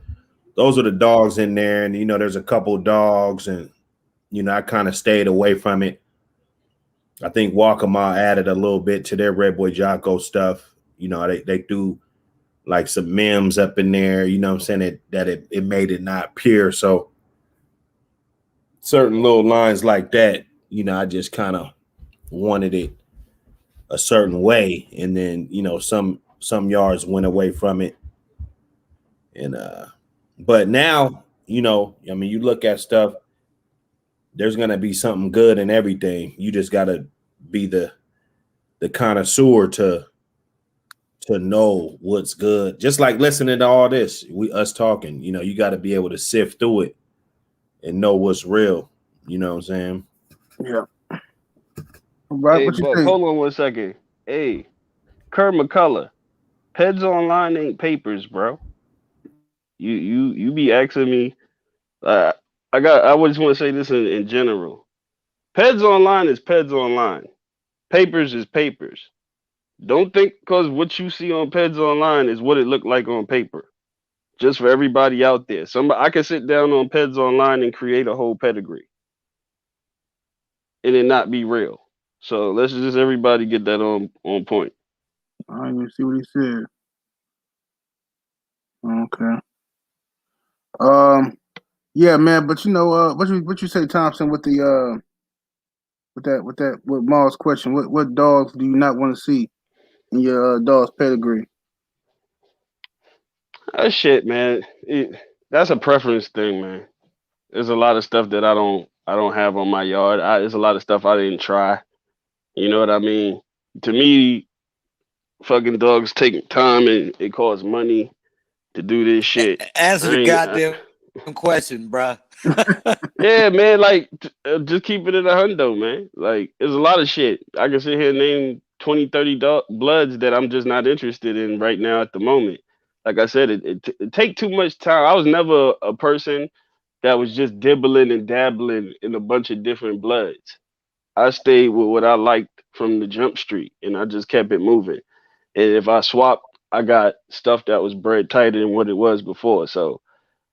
the dogs in there, and you know, there's a couple dogs, and you know, I kind of stayed away from it. I think Walkama added a little bit to their Red Boy Jocko stuff. You know, they threw like some memes up in there, you know what I'm saying, that it made it not pure. So certain little lines like that, you know, I just kind of wanted it a certain way. And then, you know, some yards went away from it. And but now, you know, I mean, you look at stuff, there's gonna be something good in everything. You just gotta be the connoisseur to know what's good. Just like listening to all this, us talking, you know, you got to be able to sift through it and know what's real. You know what I'm saying? Yeah. Right, Hey, what you Buck, think? hold on 1 second. Hey, Kerr McCullough, Peds Online ain't papers, bro. You be asking me. Uh, I just want to say this in general. Peds Online is Peds Online. Papers is papers. Don't think because what you see on Peds Online is what it looked like on paper. Just for everybody out there. I can sit down on Peds Online and create a whole pedigree. And it not be real. So let's just everybody get that on point. I didn't even see what he said. Okay. Yeah, man, but you know, what you say, Thompson, with the with Maul's question? What dogs do you not want to see in your dog's pedigree? That shit, man. That's a preference thing, man. There's a lot of stuff that I don't have on my yard. There's a lot of stuff I didn't try. You know what I mean? To me, fucking dogs take time and it costs money to do this shit. Answer I the ain't. goddamn question, bruh. Yeah, man. Like, just keep it in a hundo, man. Like, there's a lot of shit. I can sit here and name 20, 30 bloods that I'm just not interested in right now at the moment. Like I said, it take too much time. I was never a person that was just dibbling and dabbling in a bunch of different bloods. I stayed with what I liked from the jump street, and I just kept it moving. And if I swapped, I got stuff that was bred tighter than what it was before. So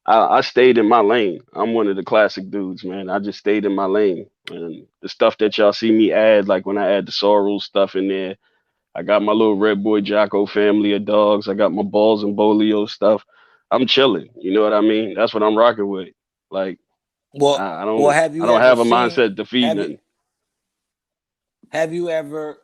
I stayed in my lane. I'm one of the classic dudes, man. I just stayed in my lane. And the stuff that y'all see me add, like when I add the sorrel stuff in there, I got my little Red Boy Jocko family of dogs. I got my balls and bolio stuff. I'm chilling. You know what I mean? That's what I'm rocking with. Like I Well, don't have I you don't ever have a seen? mindset to feed Have you nothing. have you ever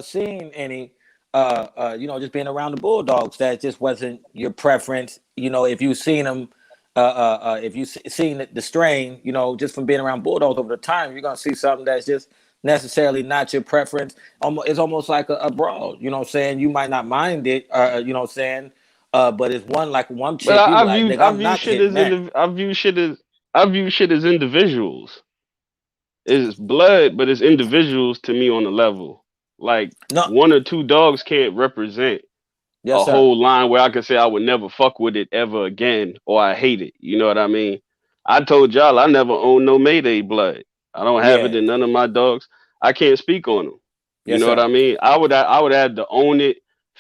seen any? Just being around the Bulldogs, that just wasn't your preference. You know, if you've seen them, if you've seen the strain, you know, just from being around Bulldogs over the time, you're gonna see something that's just necessarily not your preference. It's almost like a brawl. You know what I'm saying? You might not mind it. You know what I'm saying? But it's one But chick. You be like, nigga, I I'm view not shit hitting as that. I view shit as individuals. It's blood, but it's individuals to me on the level. Like No, one or two dogs can't represent yes, a sir. whole line where I could say I would never fuck with it ever again or I hate it. You know what I mean? I told y'all I never own no Mayday blood. I don't have it Yeah, in none of my dogs. I can't speak on them. You yes, know what sir. I mean? I would have to own it,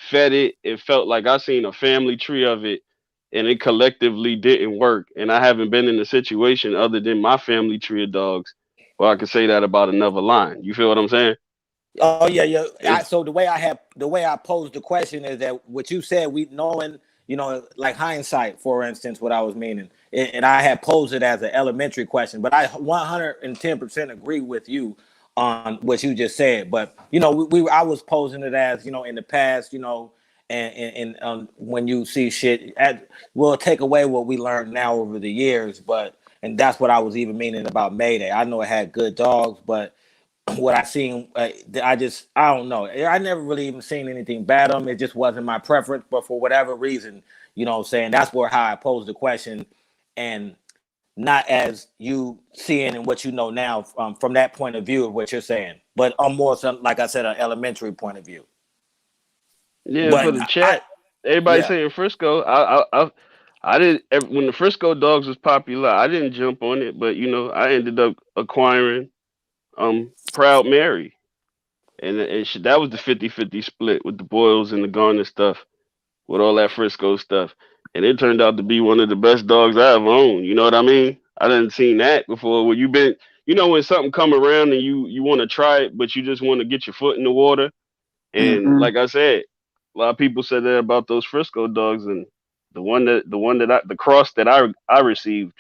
fed it. It felt like I seen a family tree of it and it collectively didn't work. And I haven't been in a situation other than my family tree of dogs where I could say that about another line. You feel what I'm saying? Oh yeah, yeah. It's So the way I posed the question is that what you said, we knowing, you know, like hindsight, for instance, what I was meaning, and I had posed it as an elementary question, but I 110% agree with you on what you just said. But you know, I was posing it as, you know, in the past, you know, and when you see shit, we'll take away what we learned now over the years, but and that's what I was even meaning about Mayday. I know it had good dogs, but what I seen, I don't know. I never really even seen anything bad on them. It just wasn't my preference, but for whatever reason, you know what I'm saying, that's where how I posed the question, and not as you seeing and what you know now from that point of view of what you're saying, but on more like I said, an elementary point of view. Yeah, But for the chat, everybody yeah. saying Frisco. I didn't when the Frisco dogs was popular. I didn't jump on it, but you know, I ended up acquiring Proud Mary, and that was the 50-50 split with the Boyles and the Garner stuff, with all that Frisco stuff, and it turned out to be one of the best dogs I ever owned. You know what I mean? I didn't seen that before. Where you been, you know, when something come around and you want to try it, but you just want to get your foot in the water. And like I said, a lot of people said that about those Frisco dogs, and the cross that I received,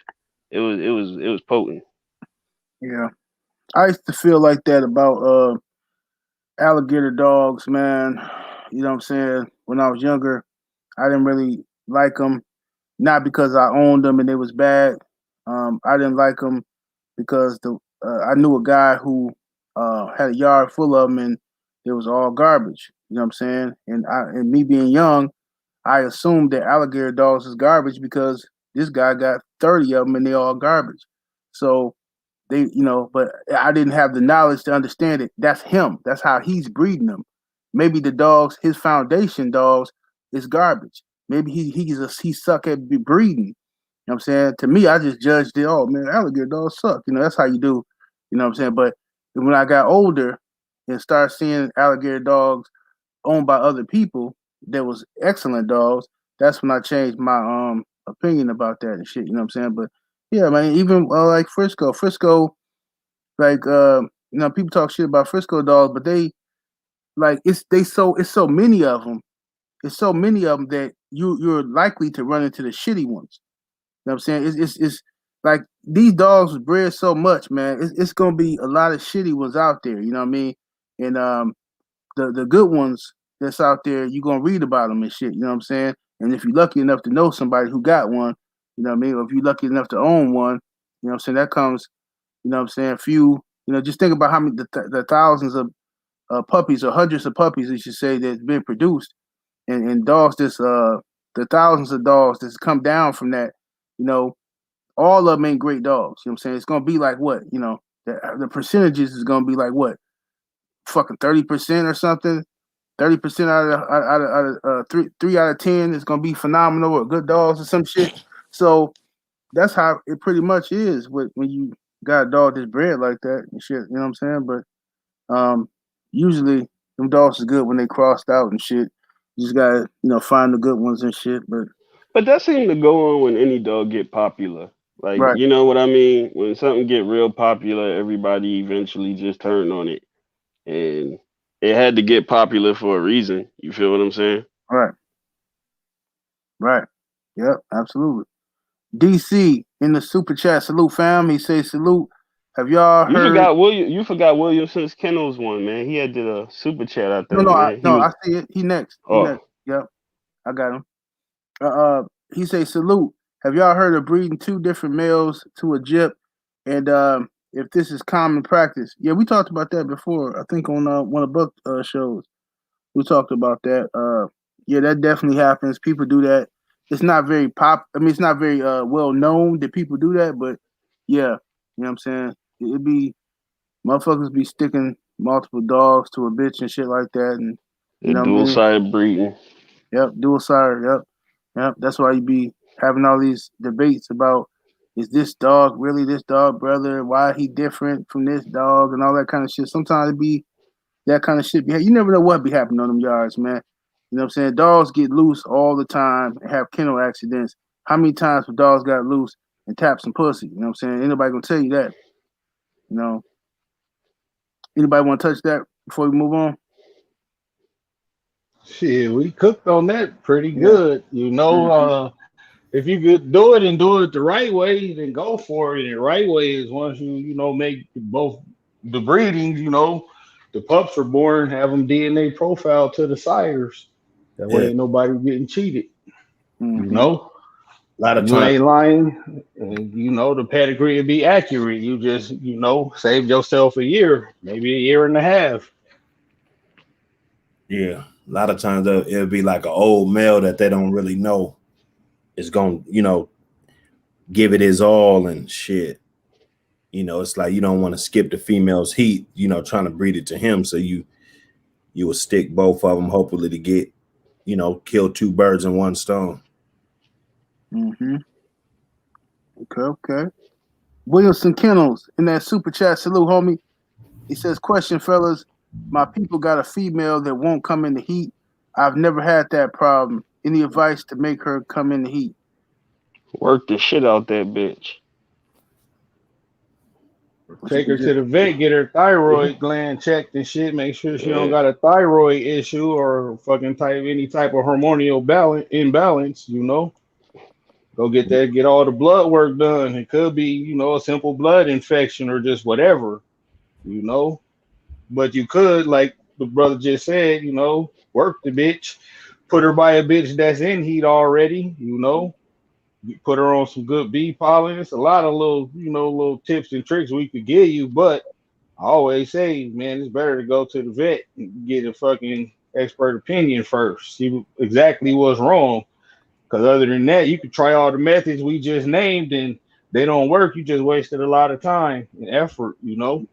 it was potent. Yeah, I used to feel like that about alligator dogs, man. You know what I'm saying? When I was younger, I didn't really like them, not because I owned them and they was bad. I didn't like them because I knew a guy who had a yard full of them and it was all garbage. You know what I'm saying? And me being young, I assumed that alligator dogs is garbage because this guy got 30 of them and they all garbage. So they, but I didn't have the knowledge to understand it. That's him. That's how he's breeding them. Maybe the dogs, his foundation dogs, is garbage. Maybe he suck at breeding. You know what I'm saying? To me, I just judged it. Oh man, alligator dogs suck. That's how you do. You know what I'm saying? But when I got older and started seeing alligator dogs owned by other people that was excellent dogs, that's when I changed my opinion about that and shit. You know what I'm saying? But yeah, man, even like Frisco, like people talk shit about Frisco dogs, but they like it's so many of them. It's so many of them that you're likely to run into the shitty ones. You know what I'm saying? It's like these dogs was bred so much, man. It's gonna be a lot of shitty ones out there. You know what I mean? And the good ones that's out there, you're gonna read about them and shit. You know what I'm saying? And if you're lucky enough to know somebody who got one, you know what I mean? Or if you're lucky enough to own one, you know what I'm saying? That comes, you know what I'm saying? Few, just think about how many the thousands of puppies or hundreds of puppies, you should say, that's been produced, and dogs that's the thousands of dogs that's come down from that, all of them ain't great dogs. You know what I'm saying? It's gonna be like what, the percentages is gonna be like what, fucking 30% or something. 30% out of three out of 10 is gonna be phenomenal or good dogs or some shit. So that's how it pretty much is when you got a dog that's bred like that and shit. You know what I'm saying? But usually them dogs is good when they crossed out and shit. You just gotta find the good ones and shit. But that seemed to go on when any dog get popular. Like, Right. you know what I mean? When something get real popular, everybody eventually just turn on it. And it had to get popular for a reason. You feel what I'm saying? Right. Yep, absolutely. DC in the super chat, salute fam. He says salute. Have y'all heard? You forgot Williamson's Kennels one, man. He had did a super chat, I think, No, man. He was I see it. He next. oh. Yep, I got him. He say salute. Have y'all heard of breeding two different males to a gyp? And if this is common practice? Yeah, we talked about that before. I think on one of the book shows we talked about that. Yeah, that definitely happens. People do that. It's not very it's not very well known that people do that, but yeah, you know what I'm saying. It'd be motherfuckers be sticking multiple dogs to a bitch and shit like that, and you The know what I dual mean. sided breeding. Yep, dual sire. Yep. That's why you be having all these debates about, is this dog really this dog brother? Why he different from this dog and all that kind of shit. Sometimes it be that kind of shit. You never know what be happening on them yards, man. You know what I'm saying? Dogs get loose all the time and have kennel accidents. How many times have dogs got loose and tapped some pussy? You know what I'm saying? Ain't nobody gonna tell you that. You know. Anybody want to touch that before we move on? Shit, we cooked on that pretty Yeah. good. If you could do it and do it the right way, then go for it. And the right way is once you make both the breedings, the pups are born, have them DNA profile to the sires. That way Yeah. ain't nobody getting cheated, you Mm-hmm. know? lot of You times. ain't lying. And, you know, the pedigree will be accurate. You just, you know, saved yourself a year, maybe a year and a half. Yeah, a lot of times it'll be like an old male that they don't really know is gonna, give it his all and shit. It's like you don't want to skip the female's heat, trying to breed it to him. So you will stick both of them, hopefully to get, kill two birds in one stone. Mm-hmm. Okay. Williamson Kennels in that super chat, salute, homie. He says, question, fellas. My people got a female that won't come in the heat. I've never had that problem. Any advice to make her come in the heat? Work the shit out that bitch. Take her to the vet, get her thyroid gland checked and shit. Make sure she don't got a thyroid issue or fucking any type of hormonal imbalance. You know, go get that, get all the blood work done. It could be, you know, a simple blood infection or just whatever. You know, but you could, like the brother just said, you know, work the bitch, put her by a bitch that's in heat already. You know, put her on some good bee pollen. It's a lot of little, you know, little tips and tricks we could give you, but I always say, man, it's better to go to the vet and get a fucking expert opinion first. See exactly what's wrong. Because other than that, you could try all the methods we just named and they don't work. You just wasted a lot of time and effort, you know?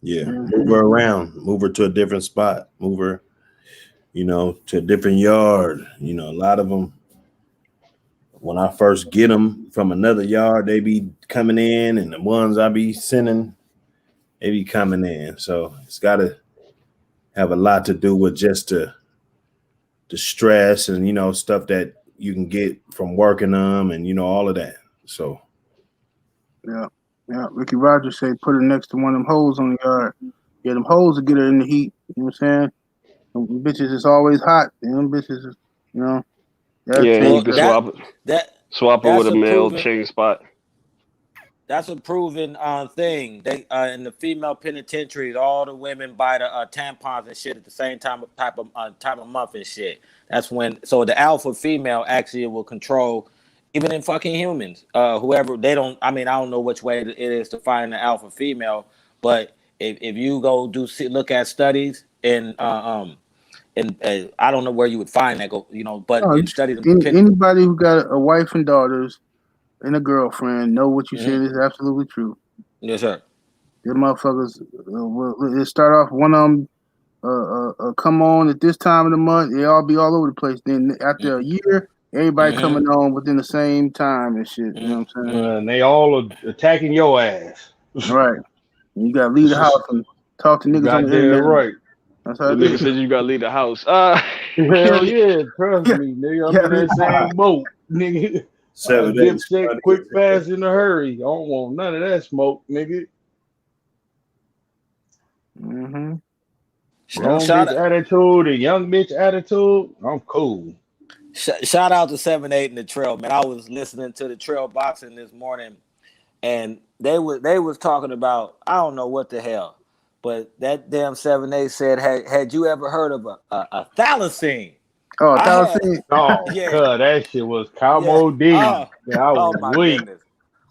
Yeah. Move her around. Move her to a different spot. Move her, to a different yard. A lot of them, when I first get them from another yard, they be coming in, and the ones I be sending, they be coming in. So it's got to have a lot to do with just the stress and, stuff that you can get from working them and, all of that. So. Yeah. Ricky Rogers said put her next to one of them hoes on the yard. Yeah, them hoes will get her in the heat. You know what I'm saying? Them bitches is always hot. Them bitches is, that Yeah, change. you can swap her with a male chain spot. That's a proven thing. They in the female penitentiaries, all the women buy the tampons and shit at the same time type of month and shit. That's when. So the alpha female actually will control, even in fucking humans. Whoever they don't. I mean, I don't know which way it is to find the alpha female, but if you go look at studies and I don't know where you would find that. But in studies, anybody who got a wife and daughters and a girlfriend know what you said is absolutely true. Yes, sir. Them motherfuckers, it start off one of them come on at this time of the month. They all be all over the place. Then after a year, everybody coming on within the same time and shit. You know what I'm saying? And they all are attacking your ass. Right. And you gotta leave the house and talk to niggas on the internet. Right. That's how the nigga said you gotta leave the house. Hell yeah, trust me, nigga. I'm in that same boat, nigga. 7 days. Dipstick, quick, fast, in a hurry. I don't want none of that smoke, nigga. Grown bitch attitude and young bitch attitude, I'm cool. Shout out to 7-8 in the trail, man. I was listening to the trail boxing this morning, and they was talking about, I don't know what the hell, but that damn 7-8 said, had you ever heard of a thylacine? Oh, thylacine. God, that shit was Camo D. I was weak. Goodness.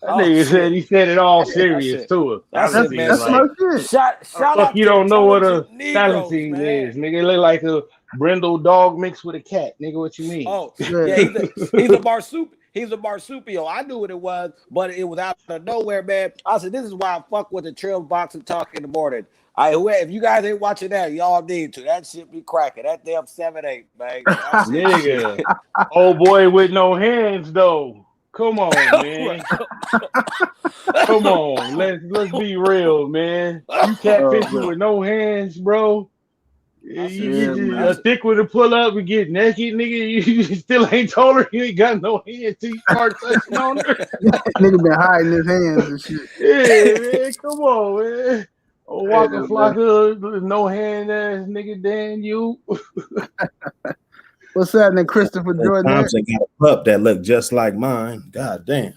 That nigga he said it all serious to us. That's it, man. Like, shout out you don't know what a thylacine is, nigga. It look like a brindle dog mixed with a cat, nigga. What you mean? Oh, yeah, he's a marsupial. He's a marsupial. I knew what it was, but it was out of nowhere, man. I said, this is why I fuck with the trail boxing talk in the morning. If you guys ain't watching that, y'all need to. That shit be cracking. That damn 7-8, man. Nigga. Old boy with no hands, though. Come on, man. Come on. Let's be real, man. You catfishing with no hands, bro. You get a thick one to pull up and get naked, nigga. You still ain't told her you ain't got no hands till you start touching on her. Nigga been hiding his hands and shit. Yeah, man. Come on, man. Waka Flocka, no hand ass nigga, damn you. What's happening, Christopher Jordan? Thompson got a pup that looked just like mine. God damn.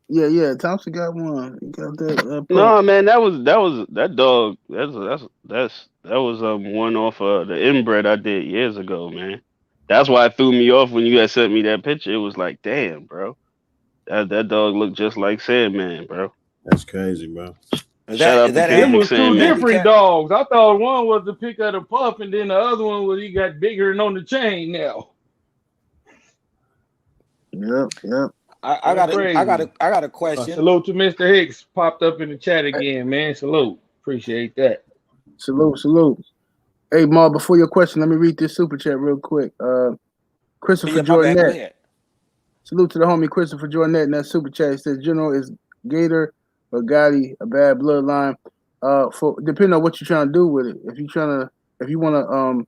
Yeah. Thompson got one. He got that. No, man, that dog. That was one off the inbred I did years ago, man. That's why it threw me off when you had sent me that picture. It was like, damn, bro, that dog looked just like Sandman, bro. That's crazy, bro. Shout out to Them Perfect was two Sandman. different dogs. I thought one was the pick of the pup, and then the other one was he got bigger and on the chain now. Yep. I got a question. Salute to Mr. Hicks. Popped up in the chat again, man. Salute. Appreciate that. Salute. Hey, Ma, before your question, let me read this super chat real quick. Christopher Jordan. Salute to the homie Christopher Jordan in that super chat. He says, General, is Gator or Gotti a bad bloodline? For depending on what you're trying to do with it. If you want to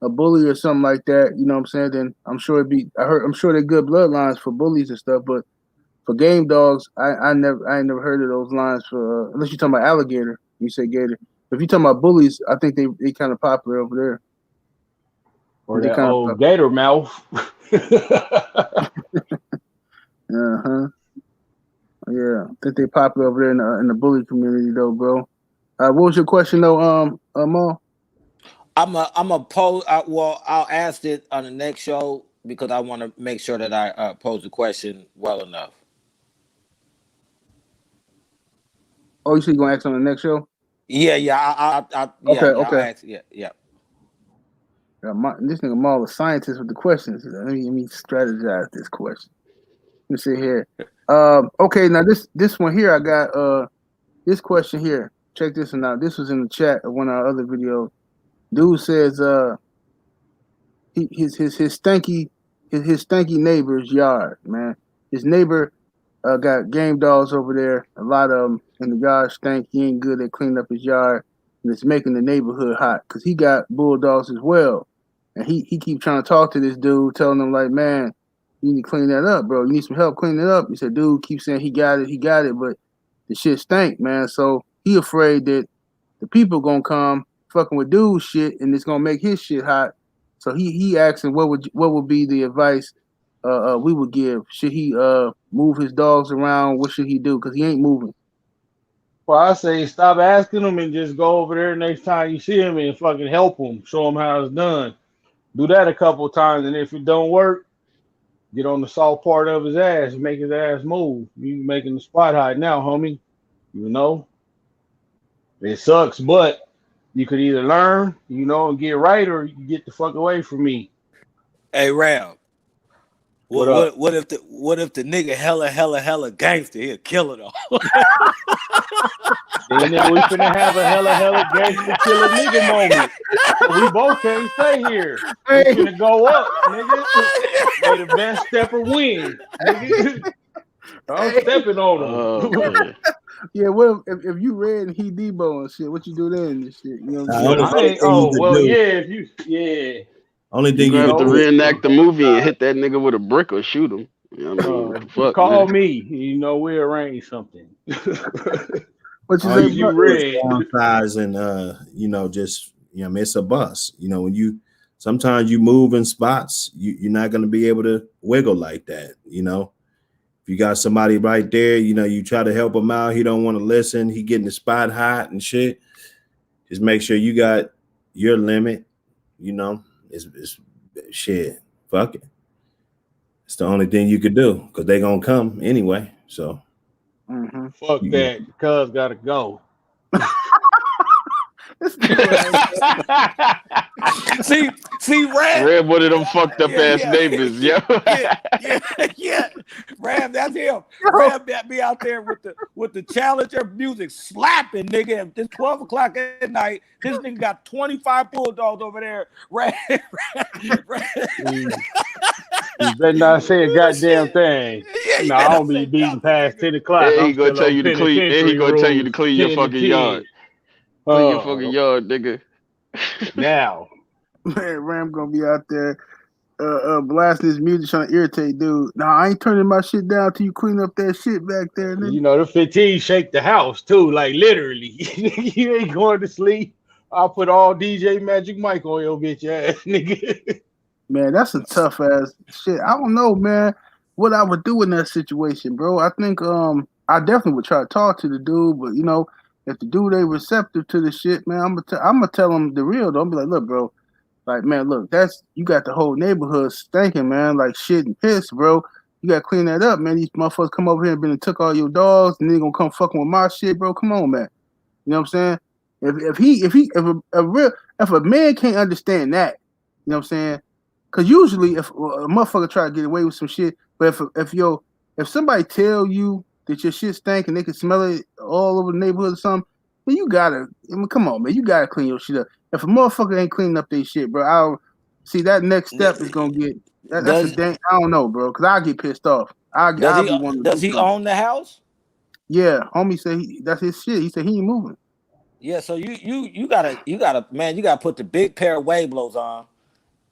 a bully or something like that, you know what I'm saying, then I'm sure I'm sure they're good bloodlines for bullies and stuff, but for game dogs, I ain't never heard of those lines for unless you're talking about alligator, you say gator. If you're talking about bullies, I think they kind of popular over there. Or that old gator mouth. Yeah, I think they popular over there in the bully community though, bro. What was your question though, Mal? I'm a pose. Well, I'll ask it on the next show because I want to make sure that I pose the question well enough. Oh, you said you're gonna ask on the next show? Yeah. Okay. Yeah. This nigga Mal, a scientist with the questions. Let me strategize this question. Let me see here. Okay, now this one here, I got this question here. Check this one out. This was in the chat of one of our other videos. Dude says his stanky neighbor's yard, man. His neighbor got game dogs over there. A lot of them in the yard stink. He ain't good at cleaning up his yard, and it's making the neighborhood hot because he got bulldogs as well. And he keep trying to talk to this dude, telling him like, man, you need to clean that up, bro. You need some help cleaning it up. He said, dude keeps saying he got it, but the shit stank, man. So he afraid that the people gonna come fucking with dude's shit and it's gonna make his shit hot. So he asking what would be the advice we would give? Should he move his dogs around? What should he do? Because he ain't moving. Well, I say stop asking him and just go over there next time you see him and fucking help him. Show him how it's done. Do that a couple of times, and if it don't work, get on the soft part of his ass and make his ass move. You making the spot hot now, homie. You know? It sucks, but you could either learn, and get right, or you get the fuck away from me. Hey, Ram. What if the nigga hella gangster? He'll kill it all. Then we finna have a hella gangster killer nigga moment. We both can't stay here. We finna go up, nigga. May the best stepper win, nigga. I'm stepping on him. Yeah, well, if you red and he Debo and shit, what you do then? And shit, you know what I'm saying? Only thing you have to reenact the movie and hit that nigga with a brick or shoot him. You know what I mean? Fuck, call man. me. We arrange something. What you say? You read size and just it's a bus. When sometimes you move in spots, you're not gonna be able to wiggle like that. If you got somebody right there, you try to help him out. He don't want to listen. He getting the spot hot and shit. Just make sure you got your limit. It's shit. Fuck it. It's the only thing you could do because they gonna come anyway. So fuck that. Cuz gotta go. see, Ram one of them fucked up ass neighbors, yeah. Ram, that's him. Ram be out there with the Challenger music slapping, nigga. It's 12 o'clock at night. This nigga got 25 bulldogs over there. Ram. You better not say a goddamn thing. No, I don't be beating past 10 o'clock. And he gonna tell you to clean. And he gonna tell you to clean your fucking yard. Clean your fucking yard, nigga. Now, man, Ram gonna be out there blasting his music, trying to irritate dude. Nah, I ain't turning my shit down till you clean up that shit back there, nigga. The 15 shake the house too, like literally. You ain't going to sleep. I'll put all DJ Magic Mike on your bitch ass, nigga. Man, that's a tough ass shit. I don't know, man, what I would do in that situation, bro. I think I definitely would try to talk to the dude, but if the dude ain't receptive to the shit, man, I'm gonna tell him the real though. I'm be like, look, bro, Like, man, look, you got the whole neighborhood stinking, man, like shit and piss, bro. You gotta clean that up, man. These motherfuckers come over here and been and took all your dogs, and they gonna come fucking with my shit, bro. Come on, man. You know what I'm saying? If a man can't understand that, you know what I'm saying? Because usually if a motherfucker try to get away with some shit, but if somebody tell you that your shit stank and they can smell it all over the neighborhood or something, then you gotta, I mean, come on, man, you gotta clean your shit up. If a motherfucker ain't cleaning up their shit, bro, I'll see that next step is gonna get that's a dang. I don't know, bro, because I'll get pissed off. I'll be wanting to does he own the house? Yeah, homie said that's his shit. He said he ain't moving. Yeah, so you gotta man, you gotta put the big pair of Weiblos on.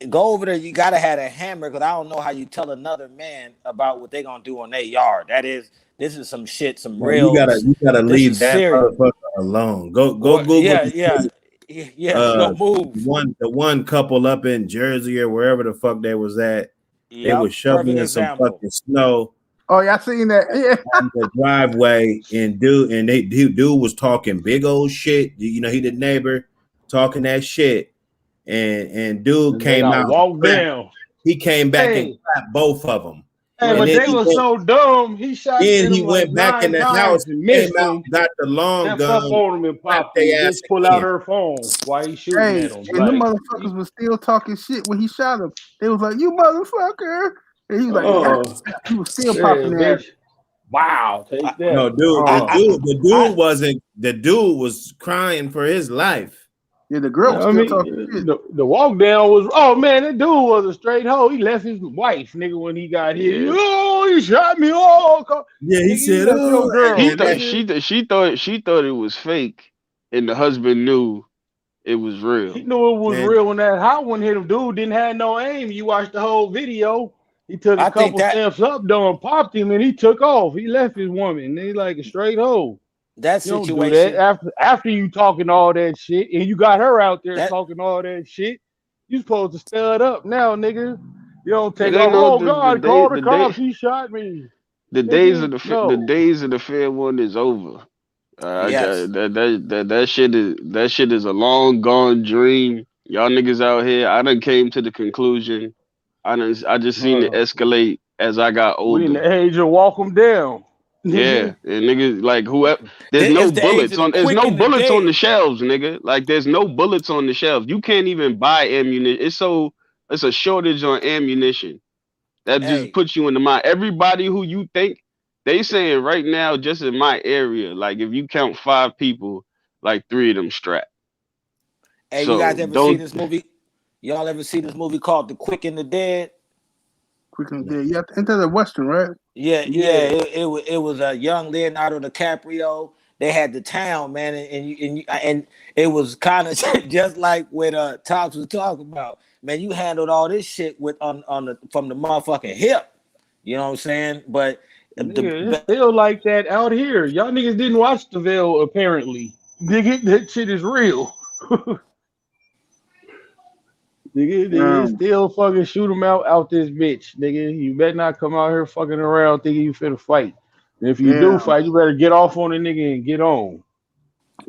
Go over there. You gotta have a hammer because I don't know how you tell another man about what they gonna do on their yard. This is some shit, some real. You gotta leave that serious. motherfucker alone. Go Google. Yeah. Don't move. The one couple up in Jersey or wherever the fuck they was at. They was shoveling some fucking snow. Oh, y'all seen that? Yeah. On the driveway, and dude was talking big old shit. You know, he the neighbor talking that shit, and dude came out. Walked down. He came back and clapped both of them. Hey, but they were so dumb. He shot. Then he went back in the house and missed him. Got the long gun. Up on him and popped. They just pull out her phone while he shooting at him. And the motherfuckers was still talking shit when he shot him. They was like, "You motherfucker." And he was like, he was still popping there. Wow, take that. No, the dude was crying for his life. Yeah, the girl was still talking shit. The walk down was, oh man, that dude was a straight hoe. He left his wife, nigga, when he got hit. Oh, he shot me. Oh, yeah, he said, oh, girl. She thought it was fake, and the husband knew it was real. He knew it was real when that hot one hit him. Dude didn't have no aim. You watched the whole video. He took a couple steps up, though, and popped him, and he took off. He left his woman. And he like a straight hoe. That situation. Don't do that. After you talking all that shit, and you got her out there talking all that shit, you supposed to stud up now, nigga. You don't take off. Oh God, call the cops. He shot me. The days of the fair one is over. Yes. That shit is a long gone dream. Y'all niggas out here, I done came to the conclusion. I just seen it escalate as I got older. We in the age of walk them down. Yeah, and niggas like whoever. There's no bullets on the shelves, nigga. Like there's no bullets on the shelves. You can't even buy ammunition. It's a shortage on ammunition. That just puts you in the mind. Everybody who you think they saying right now, just in my area, like if you count 5 people, like 3 of them strapped. Hey, so you guys ever see this movie? Y'all ever see this movie called The Quick and the Dead? Quick and the Dead. Yeah, ain't that a Western, right? Yeah. It was a young Leonardo DiCaprio. They had the town, man, and it was kind of just like what Tops was talking about. Man, you handled all this shit from the motherfucking hip. You know what I'm saying? But it's still like that out here. Y'all niggas didn't watch The Veil, apparently. Nigga, that shit is real. Nigga, they still fucking shoot them out this bitch, nigga. You better not come out here fucking around thinking you finna fight. And if you do fight, you better get off on a nigga and get on.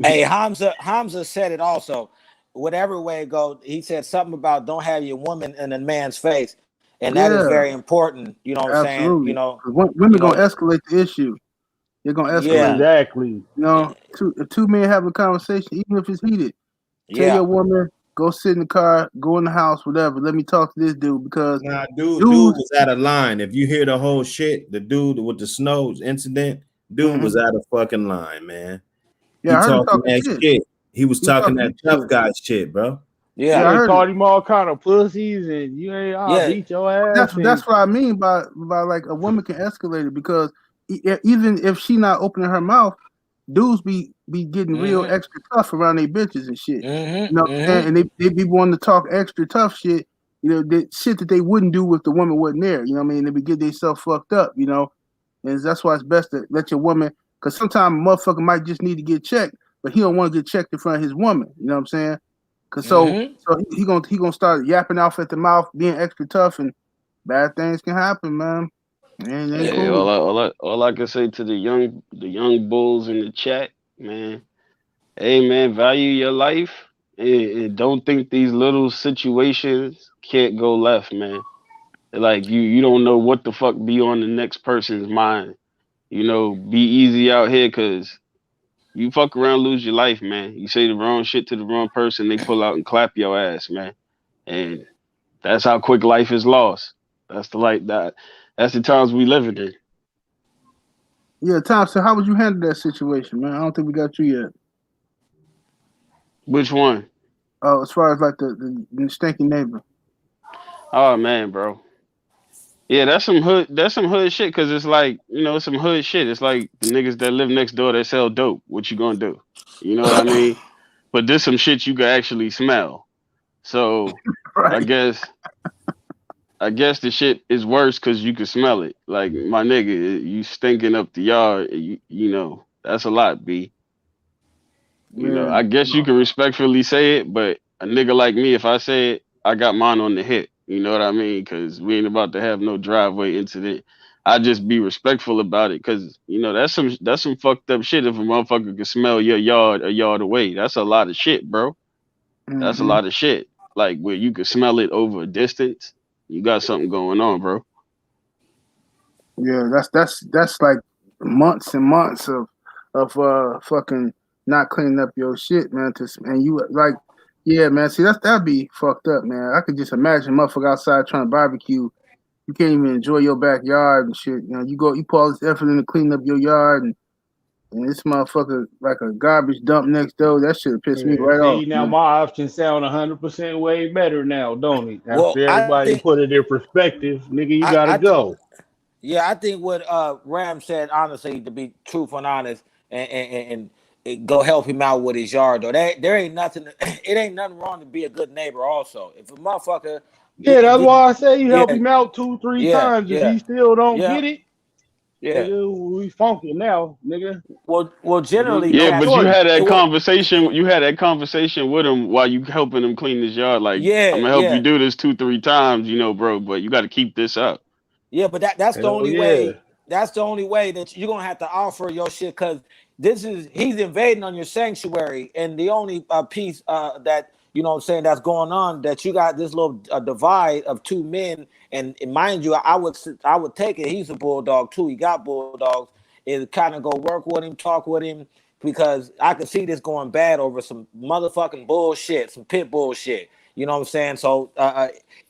Hey, Hamza said it also. Whatever way it goes, he said something about don't have your woman in a man's face. And that is very important. You know what I'm saying? You know, women gonna escalate the issue. They're gonna escalate. Yeah. Exactly. You know, two men have a conversation, even if it's heated. Tell your woman, go sit in the car, go in the house, whatever. Let me talk to this dude because dude was out of line. If you hear the whole shit, the dude with the snow incident, was out of fucking line, man. Yeah, he talking that shit. He was talking that tough guy shit, bro. Yeah, I called him all kind of pussies, and you ain't. I'll beat your ass. That's what I mean by like a woman can escalate it because even if she not opening her mouth, dudes be getting real extra tough around their bitches and shit. You know what I'm saying? And they be wanting to talk extra tough shit. You know, the shit that they wouldn't do if the woman wasn't there. You know what I mean? They be getting themselves fucked up. You know, and that's why it's best to let your woman. Because sometimes a motherfucker might just need to get checked, but he don't want to get checked in front of his woman. You know what I'm saying? Cause so he gonna start yapping off at the mouth, being extra tough, and bad things can happen, man. Cool. All I can say to the young bulls in the chat, man. Hey, man, value your life and don't think these little situations can't go left, man. Like you don't know what the fuck be on the next person's mind. You know, be easy out here, cause you fuck around, lose your life, man. You say the wrong shit to the wrong person, they pull out and clap your ass, man. And that's how quick life is lost. That's the like that. That's the times we living in. Yeah, Tom. So how would you handle that situation, man? I don't think we got you yet. Which one? Oh, as far as like the stinky neighbor. Oh man, bro. Yeah, that's some hood. That's some hood shit. Cause it's like, you know, it's some hood shit. It's like the niggas that live next door that sell dope. What you gonna do? You know what I mean? But there's some shit you can actually smell. So I Right. guess I guess the shit is worse because you can smell it. Like my nigga, you stinking up the yard. You know that's a lot, B. You know, Yeah. I guess you can respectfully say it, but a nigga like me, if I say it, I got mine on the hit. You know what I mean? Because we ain't about to have no driveway incident. I just be respectful about it, because you know that's some fucked up shit. If a motherfucker can smell your yard a yard away, that's a lot of shit, bro. That's a Mm-hmm. lot of shit. Like where you can smell it over a distance, you got something going on, bro. Yeah, that's like months and months of fucking not cleaning up your shit, man. And you like, yeah, man. See, that'd be fucked up, man. I could just imagine a motherfucker outside trying to barbecue. You can't even enjoy your backyard and shit. You know, you put all this effort into cleaning up your yard, and this motherfucker like a garbage dump next door. That shit pissed me Yeah, right see, off, now man. my options sound 100% way better now, don't it? Well, After everybody put it in perspective, nigga, you gotta I think, go. yeah, I think what Ram said, honestly, to be truthful and honest, and go help him out with his yard though. There ain't nothing. It ain't nothing wrong to be a good neighbor. Also, if a motherfucker, Yeah, that's why I say you help yeah, him out 2, 3 yeah, times. If yeah, he still don't yeah, get it, yeah. nigga, we funky now, nigga. Well, Nigga, generally, no Yeah, chat. but you choice. had It that was, conversation. You had that conversation with him while you helping him clean his yard. Like, I'm yeah, gonna help you yeah. do this 2, 3 times, you know, bro. But you got to keep this up. Yeah, but that's the Hell only yeah. way. That's the only way that you're gonna have to offer your shit, because he's invading on your sanctuary, and the only piece that you know what I'm saying that's going on, that you got this little divide of two men, and mind you, I would take it. He's a bulldog too. He got bulldogs. Is kind of go work with him, talk with him, because I could see this going bad over some motherfucking bullshit, some pit bullshit. You know what I'm saying? So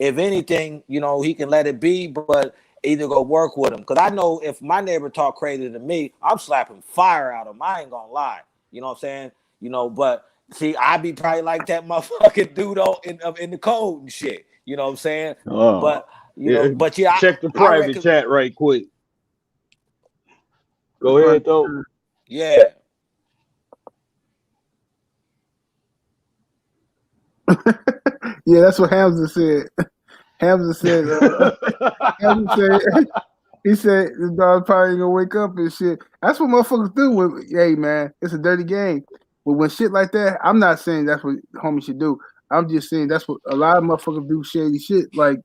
if anything, you know, he can let it be, but either go work with him. Because I know if my neighbor talk crazy to me, I'm slapping fire out of him. I ain't gonna lie. You know what I'm saying? You know, but see, I be probably like that motherfucking dude in the code and shit. You know what I'm saying? Oh, But you know, yeah. but yeah, Check the I private reckon, chat right quick. The Go ahead, though. yeah. Yeah, that's what Hamza said. Hamza said. Hamza said. He said the dog probably ain't gonna wake up and shit. That's what motherfuckers do. Hey man, it's a dirty game. But when shit like that, I'm not saying that's what homies should do. I'm just saying that's what a lot of motherfuckers do. Shady shit. Like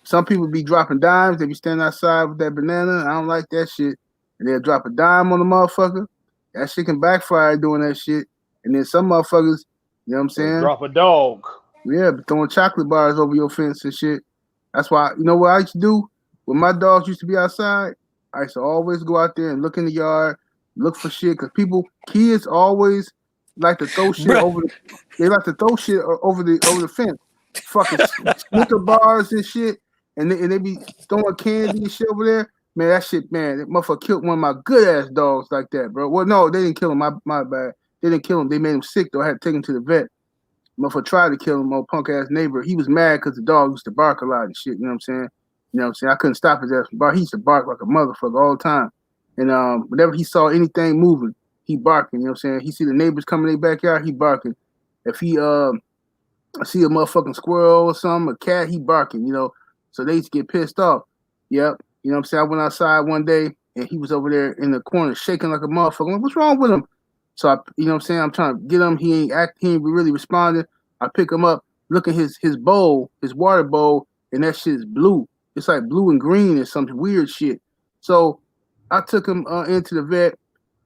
some people be dropping dimes. They be standing outside with that banana. I don't like that shit. And they'll drop a dime on the motherfucker. That shit can backfire doing that shit. And then some motherfuckers, you know what I'm Or saying? drop a dog. Yeah, but throwing chocolate bars over your fence and shit. That's why, you know what I used to do? When my dogs used to be outside, I used to always go out there and look in the yard, look for shit. Because kids always like to throw shit Bruh. over they like to throw shit over the fence. Fucking Snicker bars and shit. And they be throwing candy and shit over there. Man, that shit, man, that motherfucker killed one of my good ass dogs like that, bro. Well, no, they didn't kill him. My bad. They didn't kill him. They made him sick, though. I had to take him to the vet. Motherfucker tried to kill him, old punk ass neighbor. He was mad because the dog used to bark a lot and shit. You know what I'm saying? You know what I'm saying? I couldn't stop his ass from bark. He used to bark like a motherfucker all the time. And whenever he saw anything moving, he barking. You know what I'm saying? He see the neighbors coming in their backyard, he barking. If he see a motherfucking squirrel or something, a cat, he barking. You know, so they used to get pissed off. Yep. You know what I'm saying? I went outside one day and he was over there in the corner shaking like a motherfucker. I'm like, what's wrong with him? So you know what I'm saying? I'm trying to get him. He ain't really responding. I pick him up, look at his bowl, his water bowl, and that shit is blue. It's like blue and green or some weird shit. So I took him into the vet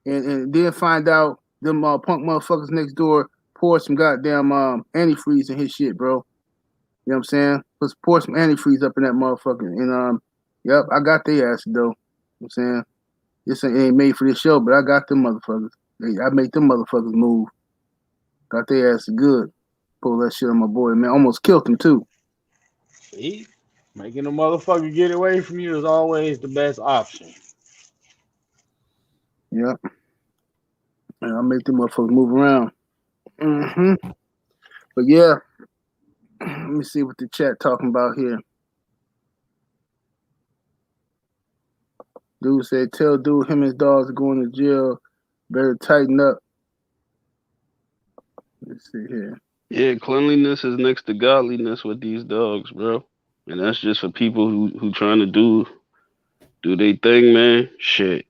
and then find out them punk motherfuckers next door pour some goddamn antifreeze in his shit, bro. You know what I'm saying? Let's pour some antifreeze up in that motherfucker. And yep, I got their ass though. You know what I'm saying? This ain't made for this show, but I got them motherfuckers. I make them motherfuckers move. Got their ass good. Pull that shit on my boy, man. Almost killed him too. See? Making a motherfucker get away from you is always the best option. Yep. And I make them motherfuckers move around. But yeah, let me see what the chat talking about here. Dude said, tell dude him and his dogs are going to jail. Better tighten up. Let's see here. Yeah, cleanliness is next to godliness with these dogs, bro. And that's just for people who trying to do their thing, man. Shit.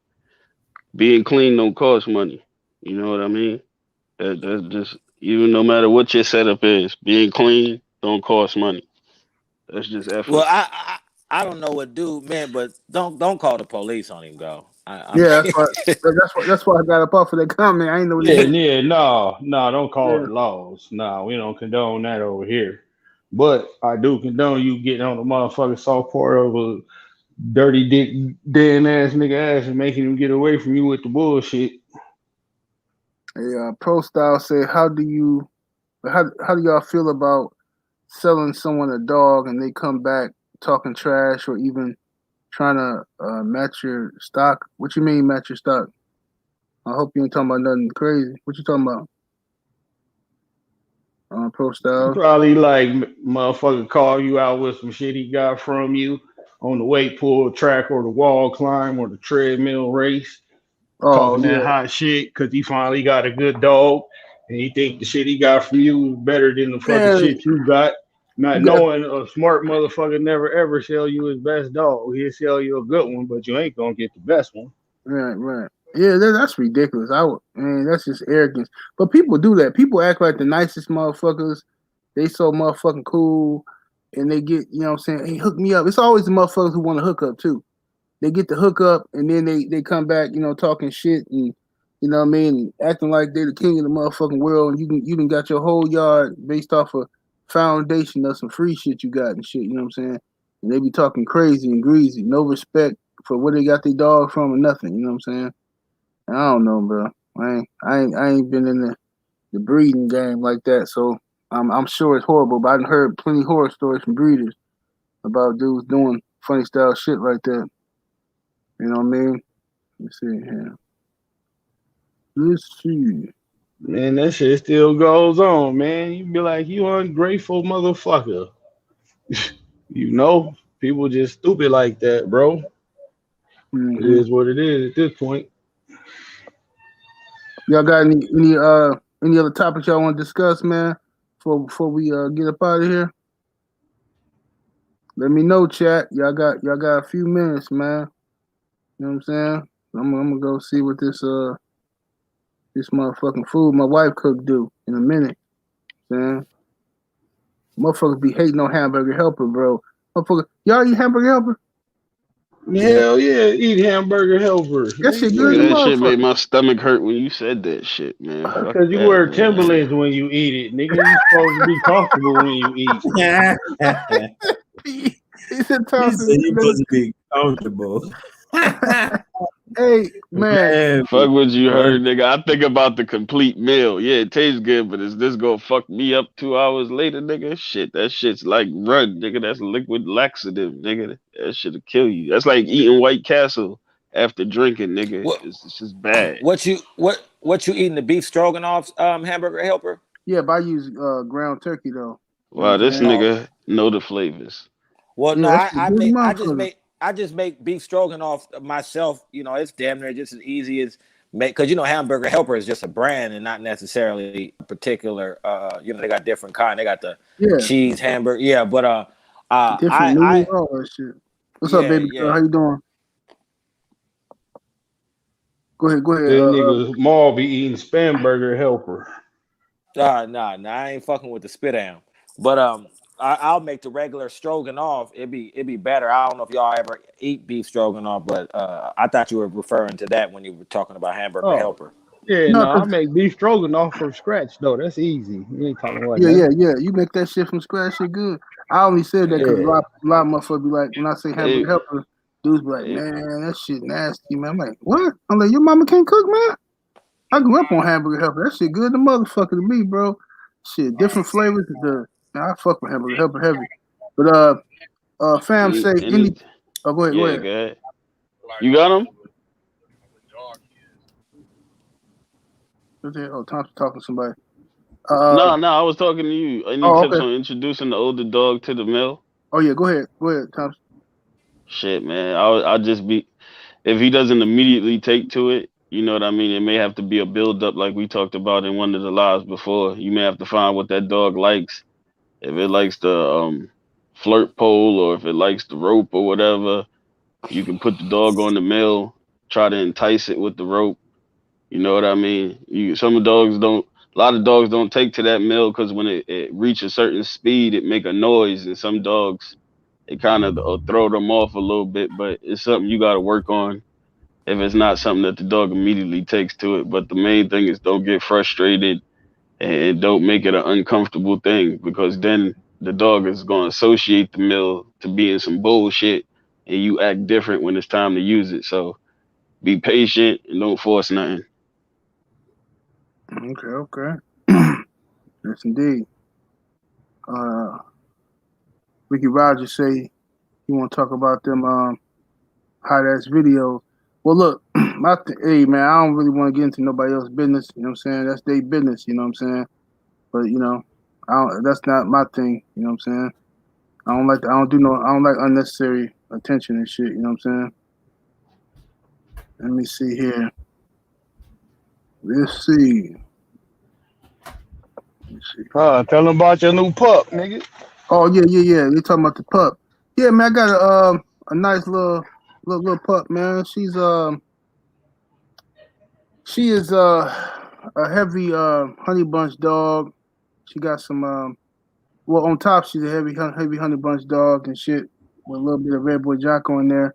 Being clean don't cost money. You know what I mean? That's just, even no matter what your setup is, being clean don't cost money. That's just effort. Well, I don't know what dude meant, but don't call the police on him, though. Yeah, that's why I got up off of that comment. I ain't know. No, don't call it laws. No, we don't condone that over here. But I do condone you getting on the motherfucking soft part of a dirty dick, dead ass nigga ass and making him get away from you with the bullshit. Hey, Pro Style said, how do y'all feel about selling someone a dog and they come back talking trash or even trying to match your stock? What you mean match your stock? I hope you ain't talking about nothing crazy. What you talking about? Pro Style. Probably like motherfucker call you out with some shit he got from you on the weight pull track or the wall climb or the treadmill race. Talking that hot shit because he finally got a good dog and he think the shit he got from you is better than the fucking shit you got. Not knowing a smart motherfucker never ever sell you his best dog. He'll sell you a good one, but you ain't gonna get the best one. Right. Yeah, that's ridiculous. That's just arrogance. But people do that. People act like the nicest motherfuckers. They so motherfucking cool, and they get, you know what I'm saying, hey, hook me up. It's always the motherfuckers who want to hook up too. They get the hook up, and then they come back, you know, talking shit and, you know what I mean, acting like they're the king of the motherfucking world. And you can got your whole yard based off of foundation of some free shit you got and shit. You know what I'm saying? And they be talking crazy and greasy, no respect for where they got their dog from or nothing. You know what I'm saying? And I don't know, bro. I ain't been in the breeding game like that, so I'm sure it's horrible. But I've heard plenty of horror stories from breeders about dudes doing funny style shit like that. You know what I mean? Let's see here. Let's see. Man, that shit still goes on, man. You be like, you ungrateful motherfucker. You know, people just stupid like that, bro. Mm-hmm. It is what it is at this point. Y'all got any other topics y'all want to discuss, man? Before we get up out of here? Let me know, chat. Y'all got a few minutes, man. You know what I'm saying? I'm gonna go see what this motherfucking food my wife cooked do in a minute. Man, motherfuckers be hating on Hamburger Helper, bro. Motherfucker, y'all eat Hamburger Helper? Hell yeah, eat Hamburger Helper. That shit good. That shit made my stomach hurt when you said that shit, man. Because you wear Timberlands when you eat it, nigga. You supposed to be comfortable when you eat. He said you supposed to be comfortable. Hey, man. Fuck what you heard, nigga. I think about the complete meal. Yeah, it tastes good, but is this gonna fuck me up 2 hours later, nigga? Shit, that shit's like run, nigga. That's liquid laxative, nigga. That shit'll kill you. That's like eating White Castle after drinking, nigga. It's just bad. What you eating, the beef stroganoff Hamburger Helper? Yeah, but I use ground turkey though. Wow, this nigga know the flavors. Well, no, I just make beef stroganoff myself. You know, it's damn near just as easy as make, because you know Hamburger Helper is just a brand and not necessarily a particular. You know, they got different kind. They got the cheese hamburger. Yeah, but different noodles, all that shit. What's up, baby girl? How you doing? Go ahead. That nigga Maul be eating Spam Burger Helper. Nah, I ain't fucking with the spit am. But I'll make the regular stroganoff. It'd be better. I don't know if y'all ever eat beef stroganoff, but I thought you were referring to that when you were talking about Hamburger Helper. Yeah, No, no, I make beef stroganoff from scratch though. That's easy. You ain't talking about that. yeah. You make that shit from scratch, shit good. I only said that because Yeah. a lot of motherfuckers be like, when I say hamburger Hey, helper, dudes be like, hey, man, that shit nasty, man. I'm like, what? I'm like, your mama can't cook, man. I grew up on hamburger helper. That shit good the motherfucker to me, bro. Shit, different flavors. I fuck with hamburger helper heavy. But fam say any. and Oh, go ahead, go yeah, ahead. go ahead. You got them? Oh, Tom's talking to somebody. No, I was talking to you. Any Oh, tips okay. on introducing the older dog to the male? Oh yeah, go ahead, Tom. Shit, man. I'll just be if he doesn't immediately take to it. You know what I mean? It may have to be a build up, like we talked about in one of the lives before. You may have to find what that dog likes. If it likes the flirt pole, or if it likes the rope or whatever, you can put the dog on the male. Try to entice it with the rope. You know what I mean? Some dogs don't. A lot of dogs don't take to that male because when it reaches a certain speed, it make a noise, and some dogs it kind of throw them off a little bit. But it's something you got to work on. If it's not something that the dog immediately takes to it, but the main thing is don't get frustrated and don't make it an uncomfortable thing, because then the dog is going to associate the male to being some bullshit, and you act different when it's time to use it. So be patient and don't force nothing. Okay. Yes, indeed. Uh, Ricky Rogers say you want to talk about them hot ass videos. Well, look, hey man, I don't really want to get into nobody else's business. You know what I'm saying? That's their business. You know what I'm saying? But you know, that's not my thing. You know what I'm saying? I don't like unnecessary attention and shit. You know what I'm saying? Let me see here. Let's see. Tell them about your new pup, nigga. Oh yeah. They talking about the pup. Yeah, man, I got a nice little pup, man. She is a heavy honey bunch dog. She got some well on top she's a heavy honey bunch dog and shit with a little bit of red boy Jocko in there,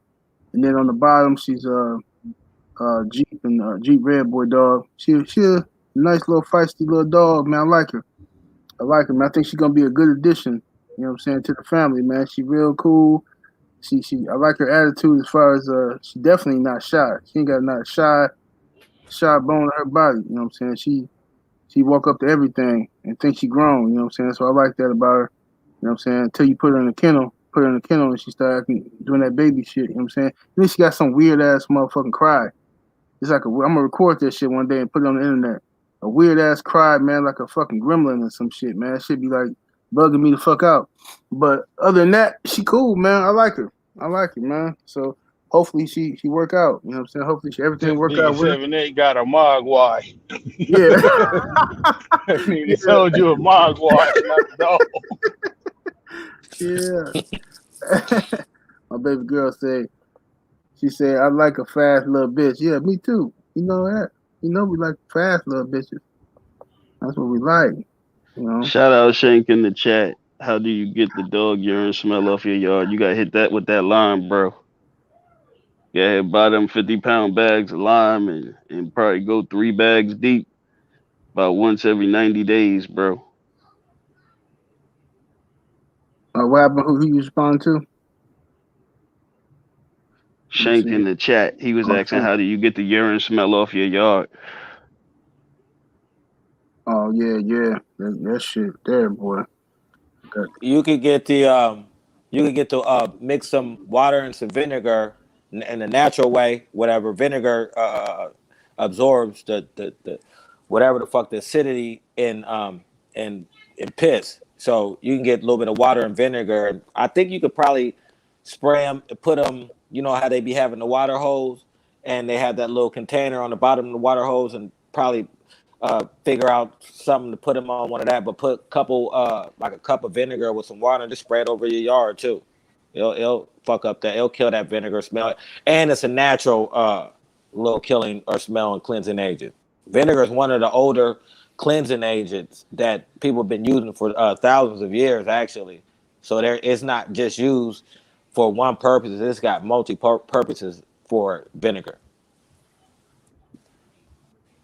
and then on the bottom she's Jeep red boy dog. She a nice little feisty little dog, man. I like her. Man. I think she's gonna be a good addition. You know what I'm saying, to the family, man. She real cool. I like her attitude as far as she definitely not shy. She ain't got not shy bone in her body. You know what I'm saying? She walk up to everything and think she grown. You know what I'm saying? So I like that about her. You know what I'm saying? Until you put her in the kennel, and she start doing that baby shit. You know what I'm saying? And then she got some weird ass motherfucking cry. It's like I'm gonna record that shit one day and put it on the internet. A weird ass cry, man, like a fucking gremlin or some shit, man. It should be like bugging me the fuck out. But other than that, she cool, man. I like her, man. So hopefully she work out. You know what I'm saying? Hopefully everything work out Nigga with her. 7'8" got a mogwai. Yeah. Nigga sold you a mogwai, not a dog. Yeah. My baby girl she said, I like a fast little bitch. Yeah, me too. You know that. You know we like fast little bitches. That's what we like. You know. Shout out Shank in the chat. How do you get the dog urine smell off your yard? You got to hit that with that lime, bro. Yeah, buy them 50-pound bags of lime and probably go 3 bags deep about once every 90 days, bro. What happened? Who you respond to? Shank in the chat. He was asking, how do you get the urine smell off your yard? Oh yeah. That shit there, boy. You could get mix some water and some vinegar in a natural way. Whatever vinegar absorbs the whatever the fuck the acidity in piss. So you can get a little bit of water and vinegar. And I think you could probably spray them, put them. You know how they be having the water hose, and they have that little container on the bottom of the water hose, and probably figure out something to put them on one of that. But put like a cup of vinegar with some water and just spray it over your yard too. It'll fuck up that. It'll kill that vinegar smell, and it's a natural little killing or smell and cleansing agent. Vinegar is one of the older cleansing agents that people have been using for thousands of years, actually. So it's not just used for one purpose. It's got multi purposes for vinegar.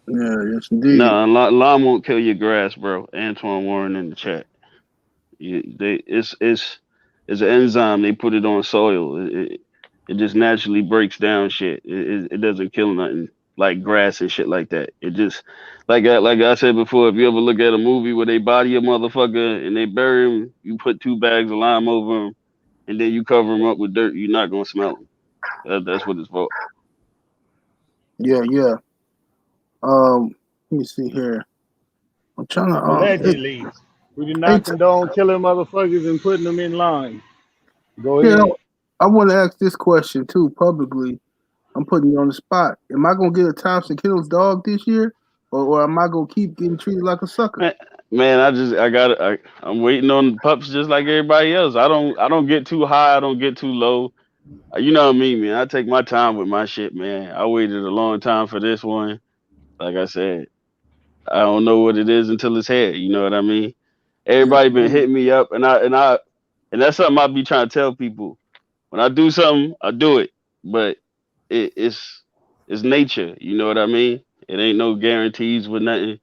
Yeah, yes indeed. Nah, lime won't kill your grass, bro. Antoine Warren in the chat. It's an enzyme. They put it on soil. It just naturally breaks down shit. It doesn't kill nothing like grass and shit like that. It just like I said before. If you ever look at a movie where they body a motherfucker and they bury him, you put 2 bags of lime over him, and then you cover him up with dirt. You're not gonna smell him. That's what it's for. Yeah, yeah. Let me see here. I'm trying to. Allegedly, we do not condone killing motherfuckers and putting them in line. Go ahead. I want to ask this question too publicly. I'm putting you on the spot. Am I gonna get a Thompson Kennels dog this year, or am I gonna keep getting treated like a sucker? Man, I'm waiting on the pups just like everybody else. I don't get too high. I don't get too low. You know what I mean, man. I take my time with my shit, man. I waited a long time for this one. Like I said, I don't know what it is until it's here. You know what I mean? Everybody been hitting me up, and that's something I be trying to tell people. When I do something, I do it. But it's nature. You know what I mean? It ain't no guarantees with nothing,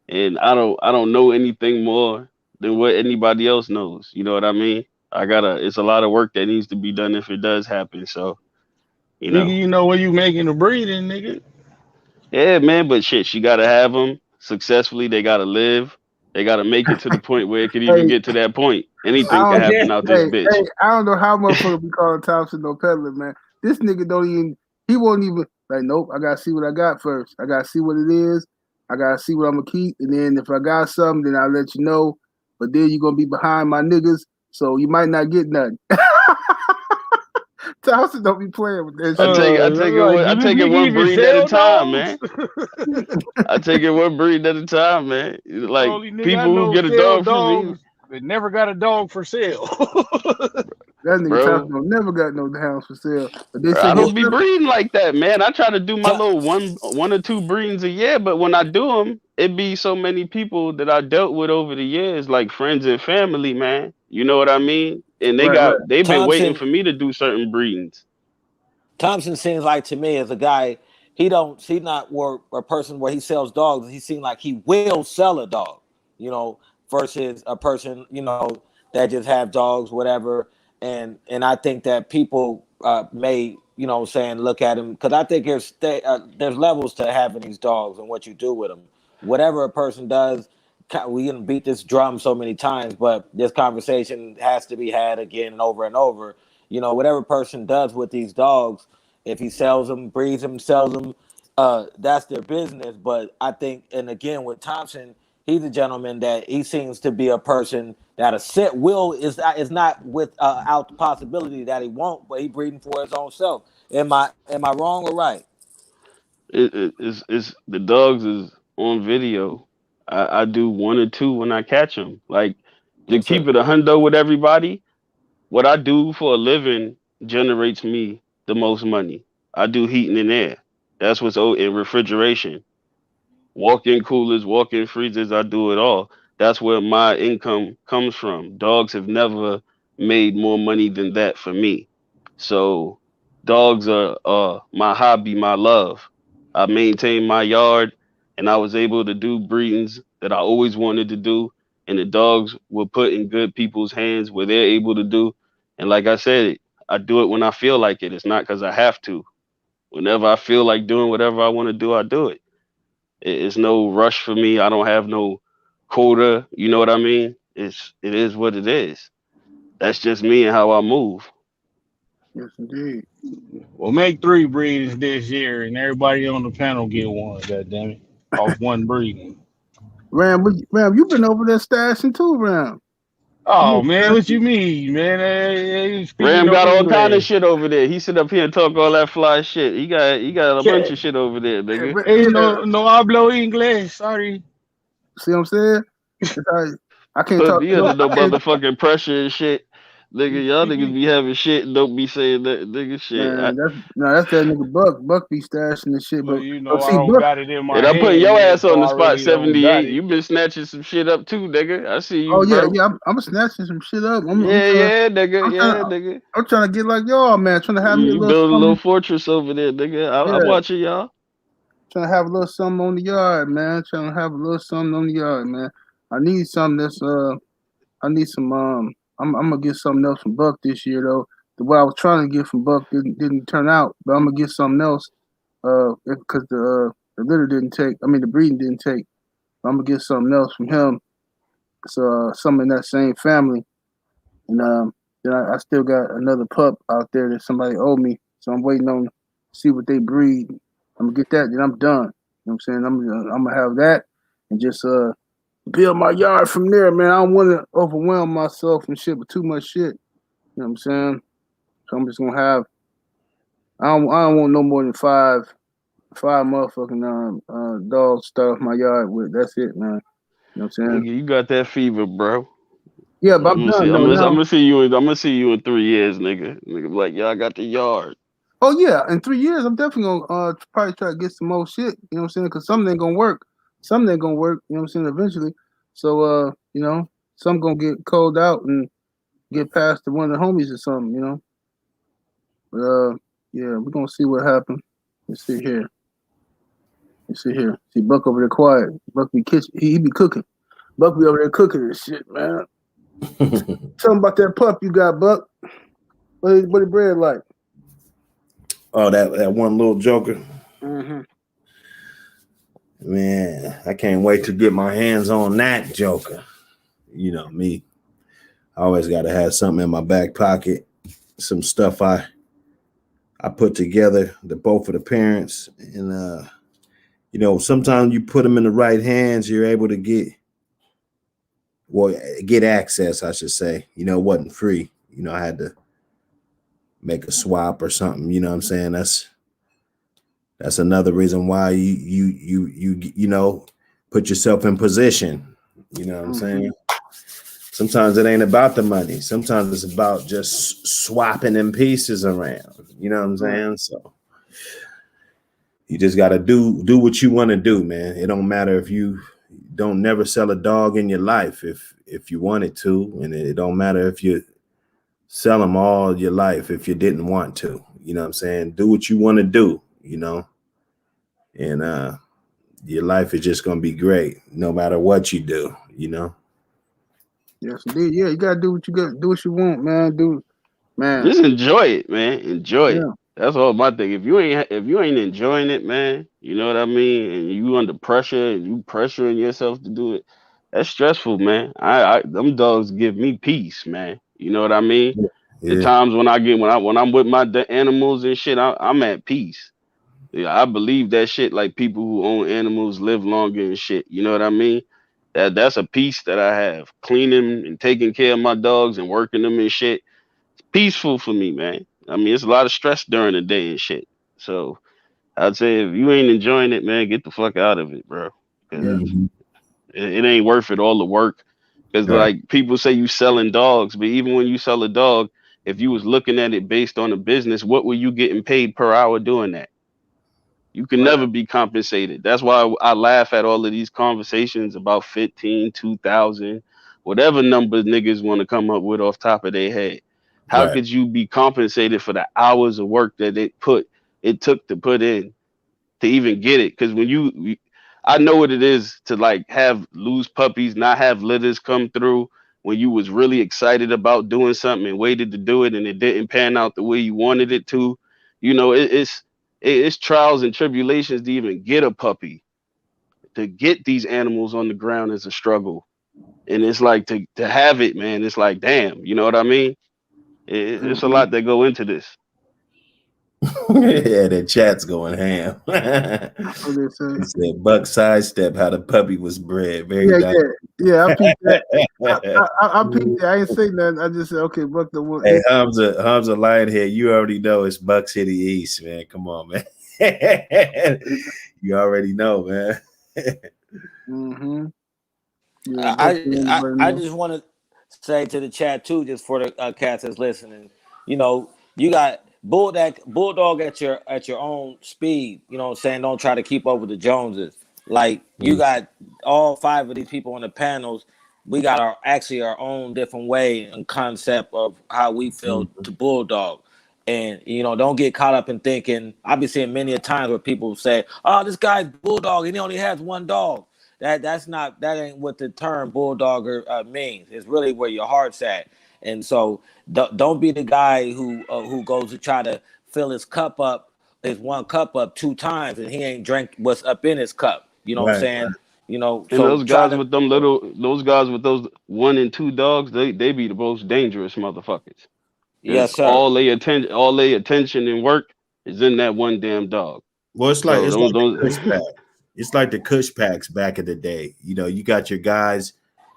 and I don't know anything more than what anybody else knows. You know what I mean? It's a lot of work that needs to be done if it does happen. So, Nigga, you know when you making a breeding, nigga. Yeah, man, but shit, she gotta have them successfully. They gotta live. They gotta make it to the point where it could even get to that point. Anything can happen out this bitch. Hey, I don't know how motherfucker be calling Thompson no peddler, man. This nigga don't even. He won't even like. Nope. I gotta see what I got first. I gotta see what it is. I gotta see what I'm gonna keep, and then if I got something, then I'll let you know. But then you're gonna be behind my niggas, so you might not get nothing. Thompson don't be playing with that shit. I take it one breed at a time, man. I take it one breed at a time, man. Like people who get a dog from me, but never got a dog for sale. That nigga Thompson never got no hounds for sale. But they say I don't be breeding like that, man. I try to do my little one or two breedings a year, but when I do them, it be so many people that I dealt with over the years, like friends and family, man. You know what I mean? And they've been waiting for me to do certain breedings. Thompson seems like to me as a guy, he's not a person where he sells dogs. He seems like he will sell a dog, versus a person, that just have dogs, whatever. And I think that people may, look at him, because I think there's levels to having these dogs and what you do with them. Whatever a person does, we can beat this drum so many times, but this conversation has to be had again and over. Whatever person does with these dogs, if he sells them, breeds them, sells them, that's their business. But I think, and again, with Thompson, he's a gentleman that he seems to be a person that a set will is not without the possibility that he won't, but he breeding for his own self. Am I wrong or right? It's the dogs is on video. I do 1 or 2 when I catch them. Like to keep it a hundo with everybody. What I do for a living generates me the most money. I do heating and air. That's what's in refrigeration. Walk-in coolers, walk-in freezers, I do it all. That's where my income comes from. Dogs have never made more money than that for me. So dogs are my hobby, my love. I maintain my yard, and I was able to do breedings that I always wanted to do, and the dogs were put in good people's hands where they're able to do. And like I said, I do it when I feel like it. It's not because I have to. Whenever I feel like doing whatever I want to do, I do it. It's no rush for me. I don't have no quota. You know what I mean? It is what it is. That's just me and how I move. Yes, indeed. We'll make 3 breedings this year, and everybody on the panel get one. God damn it, off one breeding. Ram, you've been over there stashing too, Ram. Oh man, what you mean, man? Ram got all kind of shit over there. He sit up here and talk all that fly shit. He got a bunch of shit over there, nigga. Hey, no hablo inglés. Sorry. See what I'm saying? I can't talk. You under no motherfucking pressure and shit. Nigga, y'all niggas be having shit and don't be saying that nigga shit. Man, that's that nigga Buck. Buck be stashing and shit. But I don't got it in my and I'm putting your ass on the spot 78. You been snatching some shit up too, nigga. I see you. Oh yeah, yeah. I'm snatching some shit up. Nigga. I'm trying to get like y'all, man. Trying to have me a build a little fortress over there, nigga. I'm watching y'all. Trying to have a little something on the yard, man. Trying to have a little something on the yard, man. I need something that's I need some I'm gonna get something else from Buck this year though. The way I was trying to get from Buck didn't turn out, but I'm gonna get something else. Because the litter didn't take. I mean the breeding didn't take. I'm gonna get something else from him. So something in that same family, and then I still got another pup out there that somebody owed me. So I'm waiting on to see what they breed. I'm gonna get that, then I'm done. You know what I'm saying? I'm gonna have that and just build my yard from there, man. I don't want to overwhelm myself and shit with too much shit. You know what I'm saying? So I'm just gonna have. I don't want no more than five motherfucking dogs stuff my yard with. That's it, man. You know what I'm saying? Nigga, you got that fever, bro. Yeah, but I'm done though. I'm Now, gonna see you. I'm gonna see you in 3 years, nigga. Nigga, be like, yeah, I got the yard. oh yeah, in 3 years I'm definitely gonna probably try to get some more shit. You know what I'm saying? Because something ain't gonna work. Something ain't gonna work. You know what I'm saying? Eventually, so you know, some gonna get cold out and get past to one of the homies or something. You know, but yeah, we're gonna see what happens. Let's see here. Let's see here. See Buck over there quiet. Buck be kitchen. He be cooking. Buck be over there cooking this shit, man. Tell him about that pup you got, Buck. What the bread like? Oh, that one little joker. Mm-hmm. Man, I can't wait to get my hands on that joker. You know me. I always got to have something in my back pocket. Some stuff I put together, both of the parents, and you know, sometimes you put them in the right hands, you're able to get access, I should say. You know, it wasn't free. You know, I had to make a swap or something. You know what I'm saying? That's another reason why you know, put yourself in position. You know what I'm saying? Sometimes it ain't about the money. Sometimes it's about just swapping them pieces around. You know what I'm saying? So you just got to do what you want to do, man. It don't matter if you don't never sell a dog in your life if you wanted to, and it don't matter if you sell them all your life if you didn't want to. You know what I'm saying? Do what you want to do, you know, and your life is just gonna be great no matter what you do, you know. Yes, indeed. Yeah, you gotta do what you got. Do what you want, man. Man. Just enjoy it, man. Enjoy it. Yeah. That's all my thing. If you ain't enjoying it, man, you know what I mean, and you under pressure and you pressuring yourself to do it, that's stressful, man. I them dogs give me peace, man. You know what I mean? The Yeah. times when I'm with my animals and shit, I'm at peace. Yeah, I believe that shit. Like people who own animals live longer and shit. You know what I mean? That's a piece that I have. Cleaning and taking care of my dogs and working them and shit. It's peaceful for me, man. I mean, it's a lot of stress during the day and shit. So I'd say if you ain't enjoying it, man, get the fuck out of it, bro. Yeah. Because it ain't worth it. All the work. Because Right. like people say you selling dogs, but even when you sell a dog, if you was looking at it based on a business, what were you getting paid per hour doing that? You can Right. never be compensated. That's why I laugh at all of these conversations about 15, 2,000, whatever numbers niggas want to come up with off top of their head. How Right. could you be compensated for the hours of work that it took to put in to even get it? Because I know what it is to like have loose puppies, not have litters come through when you was really excited about doing something and waited to do it and it didn't pan out the way you wanted it to. You know, it's trials and tribulations to even get a puppy. To get these animals on the ground is a struggle, and it's like to have it, man. It's like damn, you know what I mean? It's a Mm-hmm. lot that go into this. Yeah, the chat's going ham. What they say? He said Buck sidestep how the puppy was bred. Very Yeah, nice. yeah. I peeped that. I peeped that. I ain't say nothing. I just said, okay, Buck the one. Hey, Hamza Lionhead, you already know it's Buck City East, man. Come on, man. You already know, man. Mm-hmm. Yeah, Buck I just want to say to the chat too, just for the cats that's listening, you know, you got bulldog at your own speed. You know what I'm saying? Don't try to keep up with the Joneses. Like you got all five of these people on the panels. We got our own different way and concept of how we feel to bulldog. And don't get caught up in thinking. I've been seeing many a times where people say, "Oh, this guy's bulldog, and he only has one dog." That ain't what the term bulldog means. It's really where your heart's at. And so don't be the guy who goes to try to fill his one cup up 2 times, and he ain't drank what's up in his cup. You know what I'm saying? And So those guys with those 1 and 2 dogs, they be the most dangerous motherfuckers. Yes, sir. All they attention and work is in that one damn dog. Well, it's like the Kush pack. It's like the Kush packs back in the day. You got your guys.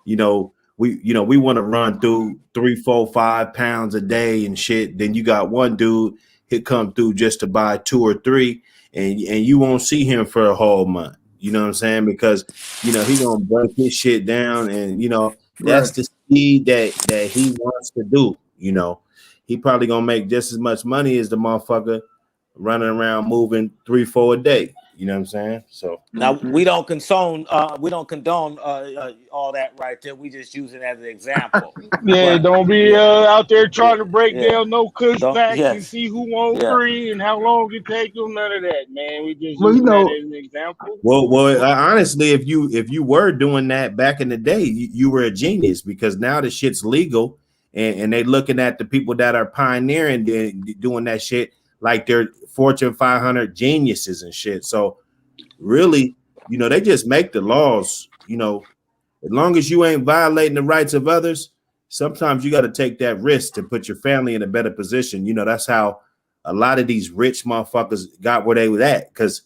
We want to run through 3, 4, 5 pounds a day and shit. Then you got one dude he'll come through just to buy 2 or 3, and you won't see him for a whole month. You know what I'm saying? Because he gonna break his shit down, and that's the speed that he wants to do. He probably gonna make just as much money as the motherfucker running around moving 3, 4 a day. You know what I'm saying? So now we don't condone all that right there. We just use it as an example. Don't be out there trying to break down no Kush packs and see who won't 3 and how long it takes them. None of that, man. We just use that as an example. Well, honestly, if you were doing that back in the day, you were a genius, because now the shit's legal, and they looking at the people that are pioneering doing that shit like they're Fortune 500 geniuses and shit. So really, they just make the laws. As long as you ain't violating the rights of others, sometimes you got to take that risk to put your family in a better position. That's how a lot of these rich motherfuckers got where they were at. Because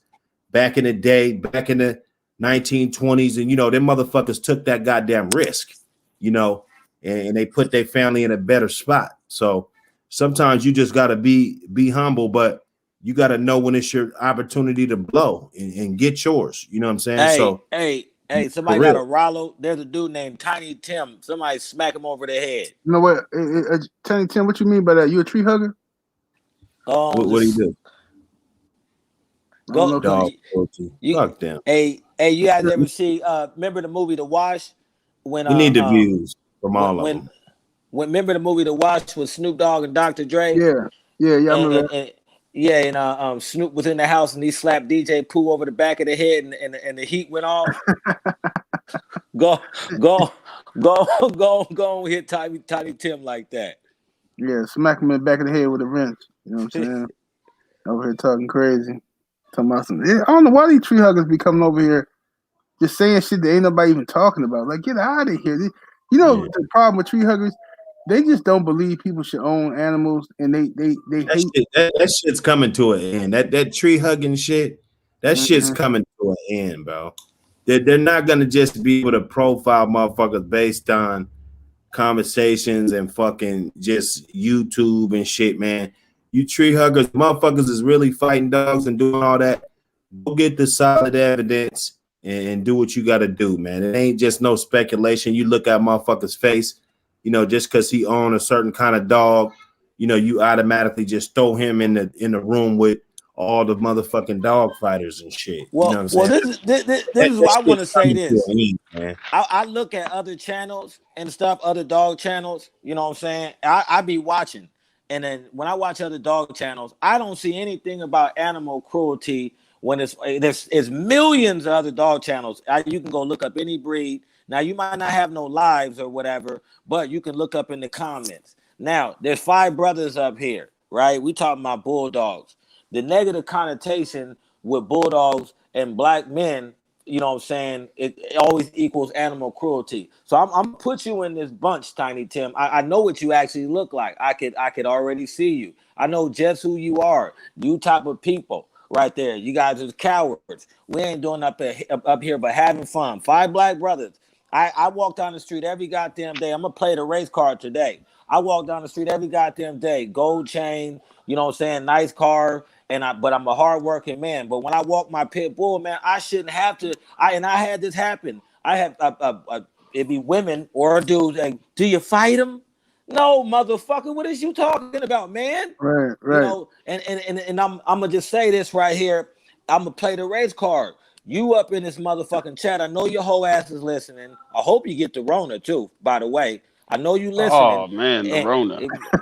back in the day, back in the 1920s, and them motherfuckers took that goddamn risk, and they put their family in a better spot. So sometimes you just got to be humble, but you got to know when it's your opportunity to blow and get yours. You know what I'm saying? Hey, somebody got a Rollo. There's a dude named Tiny Tim. Somebody smack him over the head. You know what? Tiny Tim, what you mean by that? You a tree hugger? What do you do? Go, dog. Fuck them. Hey, you guys ever see? Remember the movie The Wash? When we need the views from all of them. Remember the movie The Wash with Snoop Dogg and Dr. Dre? Yeah. I remember. Snoop was in the house and he slapped DJ Pooh over the back of the head, and the heat went off. go hit Tiny Tim like that. Yeah, smack him in the back of the head with a wrench. You know what I'm saying? Over here talking crazy. Talking about some. I don't know why these tree huggers be coming over here just saying shit that ain't nobody even talking about. Like, get out of here. The problem with tree huggers, they just don't believe people should own animals, and they hate that shit's coming to an end. That tree hugging shit, that shit's coming to an end, bro. They're not gonna just be able to profile motherfuckers based on conversations and fucking just YouTube and shit, man. You tree huggers, motherfuckers is really fighting dogs and doing all that. Go get the solid evidence and do what you got to do, man. It ain't just no speculation. You look at motherfucker's face, just because he own a certain kind of dog, you automatically just throw him in the room with all the motherfucking dog fighters and shit. Well, you know what I'm saying? This is what I want to say. I look at other channels and stuff, other dog channels. You know what I'm saying? I be watching, and then when I watch other dog channels, I don't see anything about animal cruelty. When there's millions of other dog channels. You can go look up any breed. Now, you might not have no lives or whatever, but you can look up in the comments. Now, there's 5 brothers up here, right? We talking about bulldogs. The negative connotation with bulldogs and black men, you know what I'm saying, it always equals animal cruelty. So I'm put you in this bunch, Tiny Tim. I know what you actually look like. I could already see you. I know just who you are. You type of people. Right there, you guys are cowards. We ain't doing up here but having fun. 5 black brothers. I walk down the street every goddamn day. I'm gonna play the race card today. I walk down the street every goddamn day. Gold chain, you know what I'm saying? Nice car, but I'm a hardworking man. But when I walk my pit bull, man, I shouldn't have to. I had this happen. I have it'd be women or dudes. Like, do you fight them? No, motherfucker, what is you talking about, man? Right. And I'm gonna just say this right here. I'm gonna play the race card. You up in this motherfucking chat. I know your whole ass is listening. I hope you get the Rona too, by the way. I know you listening. Oh man, the Rona.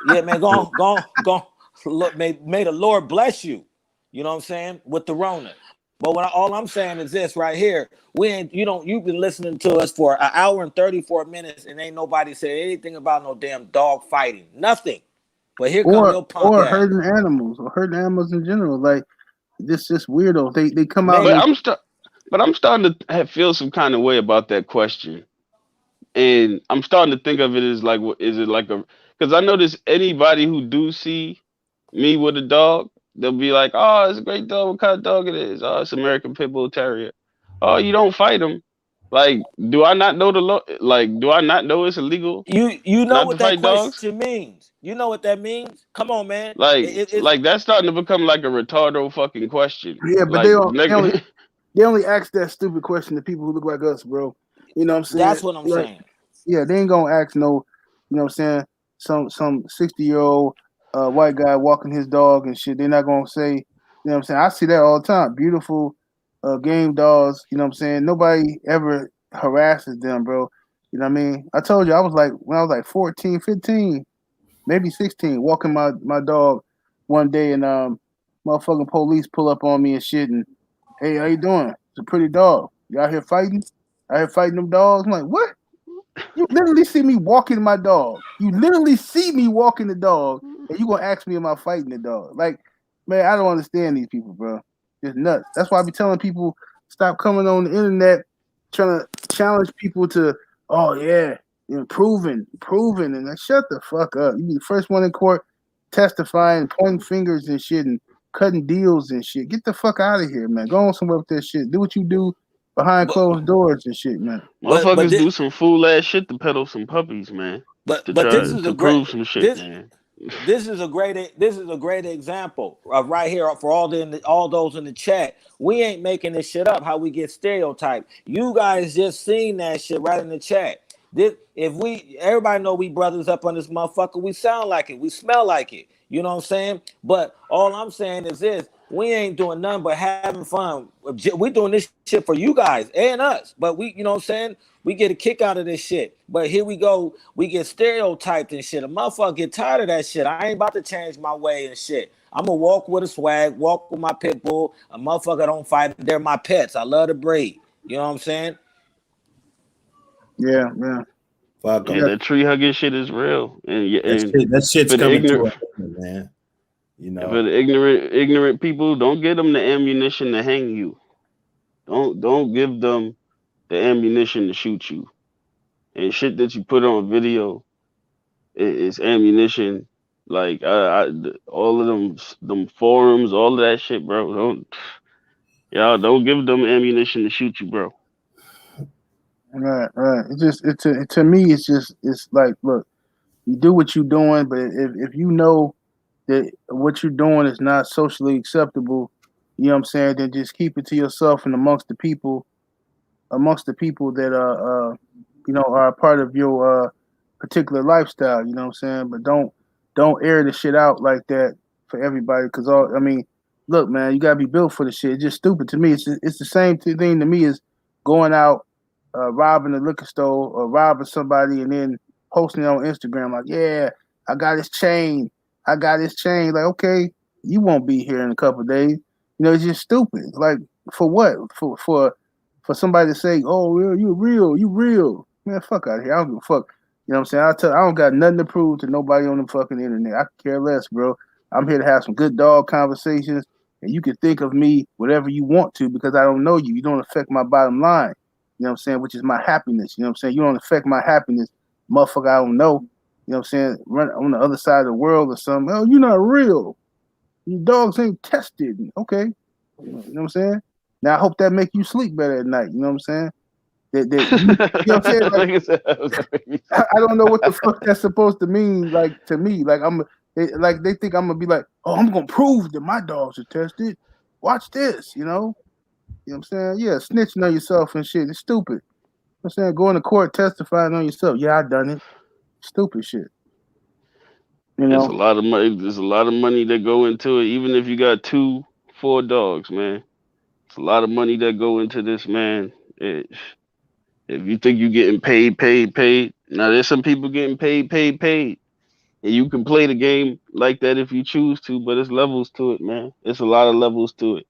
Yeah, man, go on. look, may the Lord bless you. You know what I'm saying? With the Rona. But all I'm saying is this right here. You've been listening to us for an hour and 34 minutes and ain't nobody said anything about no damn dog fighting. Nothing. But here come your punk or ass. hurting animals in general. Like this weirdo. They come out. But I'm starting to feel some kind of way about that question. And I'm starting to think of it as like, is it like because I notice anybody who do see me with a dog, they'll be like, oh, it's a great dog. What kind of dog it is? Oh, it's American Pit Bull Terrier. Oh, you don't fight them. Like, do I not know the law? Like, do I not know it's illegal? You know not what to that fight dogs? question means. You know what that means? Come on, man. Like that's starting to become like a retardo fucking question. Yeah, but Like, they only ask that stupid question to people who look like us, bro. You know what I'm saying? That's what I'm saying. Yeah, they ain't gonna ask no, you know what I'm saying, some 60-year-old white guy walking his dog and shit. They're not gonna say, you know what I'm saying? I see that all the time. Beautiful game dogs, you know what I'm saying? Nobody ever harasses them, bro. You know what I mean? I told you I was like when I was like 14, 15, maybe 16, walking my dog one day and motherfucking police pull up on me and shit and hey, how you doing? It's a pretty dog. You out here fighting? Out here fighting them dogs? I'm like, what? You literally see me walking my dog. You literally see me walking the dog, and you gonna ask me am I fighting the dog? Like, man, I don't understand these people, bro. It's nuts. That's why I be telling people stop coming on the internet trying to challenge people to, oh yeah, proving, and like, shut the fuck up. You be the first one in court testifying, pointing fingers and shit, and cutting deals and shit. Get the fuck out of here, man. Go on somewhere with that shit. Do what you do behind closed doors and shit, man. Motherfuckers do some fool ass shit to peddle some puppies, man. But to this is to prove some shit, man. This is a great example of right here for all those in the chat. We ain't making this shit up. How we get stereotyped. You guys just seen that shit right in the chat. Everybody know we brothers up on this motherfucker. We sound like it. We smell like it. You know what I'm saying? But all I'm saying is this: we ain't doing nothing but having fun. We doing this shit for you guys and us. But you know what I'm saying? We get a kick out of this shit. But here we go. We get stereotyped and shit. A motherfucker get tired of that shit. I ain't about to change my way and shit. I'm going to walk with a swag, walk with my pit bull. A motherfucker don't fight. They're my pets. I love the breed. You know what I'm saying? Yeah. Fuck yeah, that tree hugging shit is real. And that shit's coming to an end, man. You know, for the ignorant people, don't give them the ammunition to hang you. Don't give them the ammunition to shoot you. And shit that you put on video is ammunition. Like all of them forums, all of that shit, bro. Don't give them ammunition to shoot you, bro. Right. To me, it's like, look, you do what you're doing, but if you know that what you're doing is not socially acceptable, you know what I'm saying, then just keep it to yourself and amongst the people that are are a part of your particular lifestyle, you know what I'm saying? But don't air the shit out like that for everybody, because look, man, you gotta be built for the shit. It's just stupid to me. It's the same thing to me as going out robbing a liquor store or robbing somebody and then posting it on Instagram like, yeah, I got his chain. Like, okay, you won't be here in a couple of days. You know, it's just stupid. Like, for what? For somebody to say, oh, you real. Man, fuck out of here. I don't give a fuck. You know what I'm saying? I don't got nothing to prove to nobody on the fucking internet. I care less, bro. I'm here to have some good dog conversations, and you can think of me whatever you want to because I don't know you. You don't affect my bottom line. You know what I'm saying? Which is my happiness. You know what I'm saying? You don't affect my happiness, motherfucker. I don't know. You know what I'm saying? Run on the other side of the world or something. Oh, you're not real. Your dogs ain't tested. Okay. You know what I'm saying? Now I hope that make you sleep better at night. You know what I'm saying? You know what I'm saying? Like, I don't know what the fuck that's supposed to mean. Like, to me, like they think I'm gonna be like, oh, I'm gonna prove that my dogs are tested. Watch this, you know. You know what I'm saying? Yeah, snitching on yourself and shit. It's stupid. You know what I'm saying? Going to court testifying on yourself. Yeah, I done it. Stupid shit. You know? There's a lot of money. There's a lot of money that go into it. Even if you got 2-4 dogs, man, it's a lot of money that go into this, man. If you think you're getting paid, now there's some people getting paid. And you can play the game like that if you choose to, but it's levels to it, man. It's a lot of levels to it.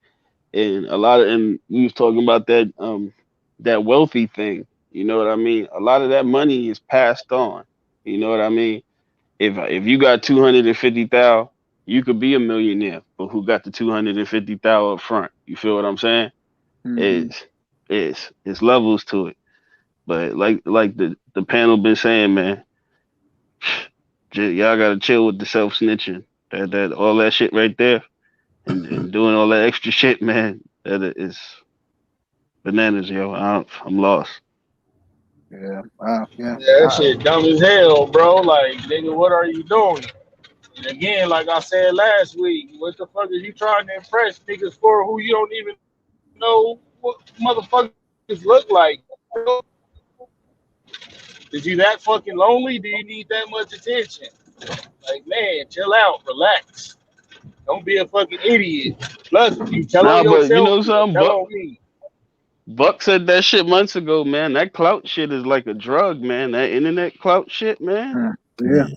And we was talking about that wealthy thing. You know what I mean? A lot of that money is passed on. You know what I mean? If you got 250,000, you could be a millionaire, but who got the 250,000 up front? You feel what I'm saying? Mm-hmm. It's levels to it. But like the panel been saying, man, y'all gotta chill with the self snitching. That all that shit right there, and doing all that extra shit, man. That is bananas, yo. I'm lost. Yeah. Yeah. Yeah, that shit dumb as hell, bro. Like, nigga, what are you doing? And again, like I said last week, what the fuck is you trying to impress niggas for who you don't even know what motherfuckers look like, bro? Is you that fucking lonely? Do you need that much attention? Like, man, chill out, relax. Don't be a fucking idiot. Plus, if you tell on Nah, but you yourself, know you gonna something, tell Buck. on me. Buck said that shit months ago, man. That clout shit is like a drug, man. That internet clout shit, man. Yeah.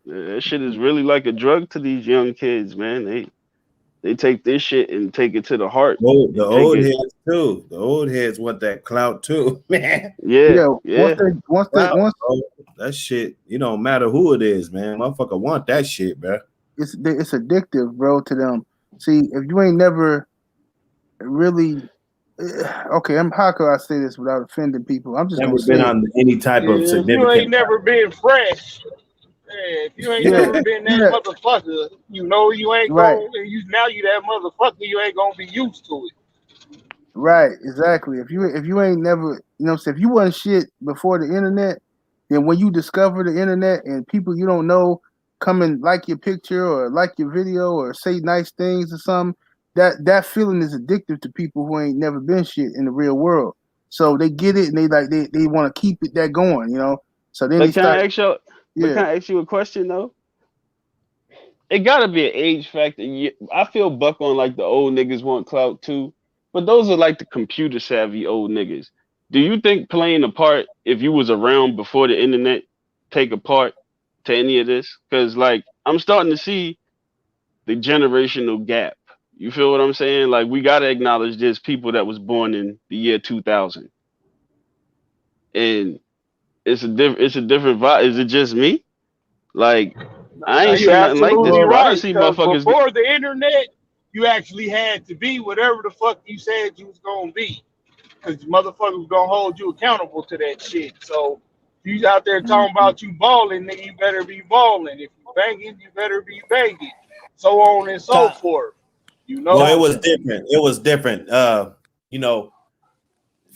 That shit is really like a drug to these young kids, man. They take this shit and take it to the heart. Oh, the And take old it. heads too. The old heads want that clout too, man. Yeah, Yeah. yeah. Clout, bro. That shit, you don't matter who it is, man. Motherfucker want that shit, bro. it's addictive, bro, to them. See, if you ain't never really okay, how could I say this without offending people? I'm just Never gonna been say it. on any type of If you ain't significant. never been fresh, yeah, if you ain't Yeah, never been that yeah, motherfucker, you know you ain't right, gonna. Now you that motherfucker, you ain't gonna be used to it. right, exactly. If you ain't never, you know, what I'm saying, if you wasn't shit before the internet, then when you discover the internet and people you don't know come and like your picture or like your video or say nice things or something, that feeling is addictive to people who ain't never been shit in the real world. So they get it and they want to keep it that going, you know. So then they But can start, I ask you? But yeah. can I ask you a question though? It gotta be an age factor. I feel Buck on like the old niggas want clout too, but those are like the computer savvy old niggas. Do you think playing a part if you was around before the internet take a part to any of this? Because like I'm starting to see the generational gap. You feel what I'm saying? Like we gotta acknowledge there's people that was born in the year 2000, and it's a different vibe. Is it just me? Like I Nah, ain't you're seen nothing like this, absolutely bro. I done right. see Because motherfuckers get. before the internet, you actually had to be whatever the fuck you said you was gonna be. Because motherfuckers was gonna hold you accountable to that shit. So if you out there talking Mhm. about you balling, nigga, you better be balling. If you banging, you better be banging. So on and so Con, forth. You Well, know? it was Content. different. It was different. You know,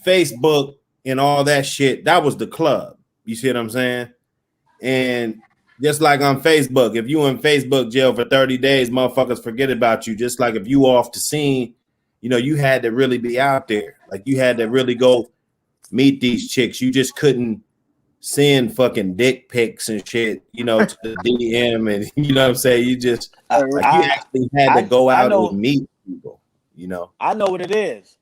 Facebook and all that shit, that was the club. You see what I'm saying? And just like on Facebook, if you in Facebook jail for 30 days, motherfuckers forget about you. Just like if you off the scene, you know, you had to really be out there. Like you had to really go meet these chicks. You just couldn't send fucking dick pics and shit, you know, to the DM and you know what I'm saying? You just I like you I actually had to go I out and know meet people, you know. I know what it is.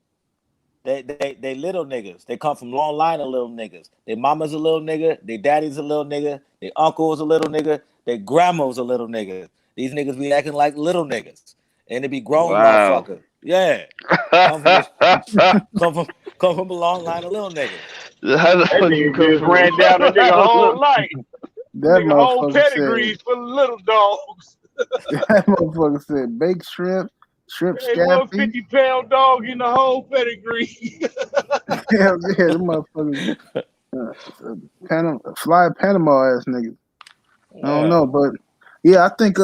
They little niggas. They come from long line of little niggas. Their mama's a little nigga. Their daddy's a little nigga. Their uncle's a little nigga. Their grandma's a little nigga. These niggas be acting like little niggas, and they be grown Wow. motherfuckers. Yeah, come from a come from a long line of little niggas. How the That fuck you nigga come just from ran down a nigga whole life. That Nigga whole motherfucker said pedigrees for little dogs. that motherfucker said baked shrimp, shrimp Hey, one scampi. 50-pound dog in the whole pedigree. Hell yeah, the motherfuckers fly Panama ass niggas. I don't Yeah. know, but yeah, I think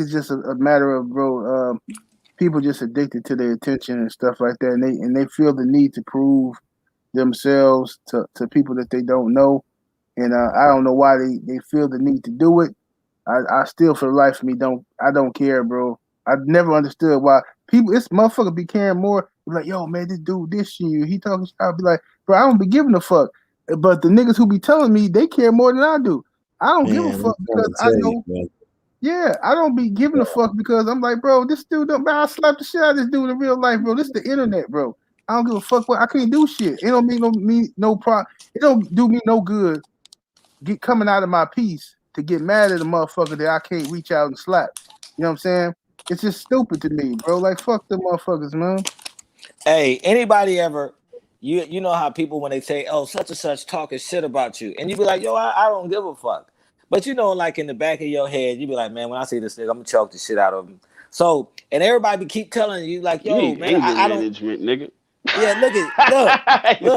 it's just a matter of bro, people just addicted to their attention and stuff like that, and they feel the need to prove themselves to people that they don't know, and I don't know why they feel the need to do it. I still for the life of me don't care, bro. I never understood why people this motherfucker be caring more. Be like, yo, man, this dude this you. He talking shit. I'll be like, bro, I don't be giving a fuck. But the niggas who be telling me they care more than I do. I don't give a Man, I'm fuck trying because to I tell you, know. man. Yeah, I don't be giving a fuck because I'm like, bro, this dude don't. Man, I slap the shit out of this dude in real life, bro. This is the internet, bro. I don't give a fuck what I can't do shit. It don't mean no pro. It don't do me no good. Get coming out of my piece to get mad at a motherfucker that I can't reach out and slap. You know what I'm saying? It's just stupid to me, bro. Like, fuck them motherfuckers, man. Hey, anybody ever, you know how people, when they say, oh, such and such talking shit about you, and you be like, yo, I don't give a fuck. But you know, like in the back of your head, you be like, man, when I see this nigga, I'm gonna choke the shit out of him. So, and everybody keep telling you, like, You yo, need man, anger I don't. management, nigga. Yeah, look,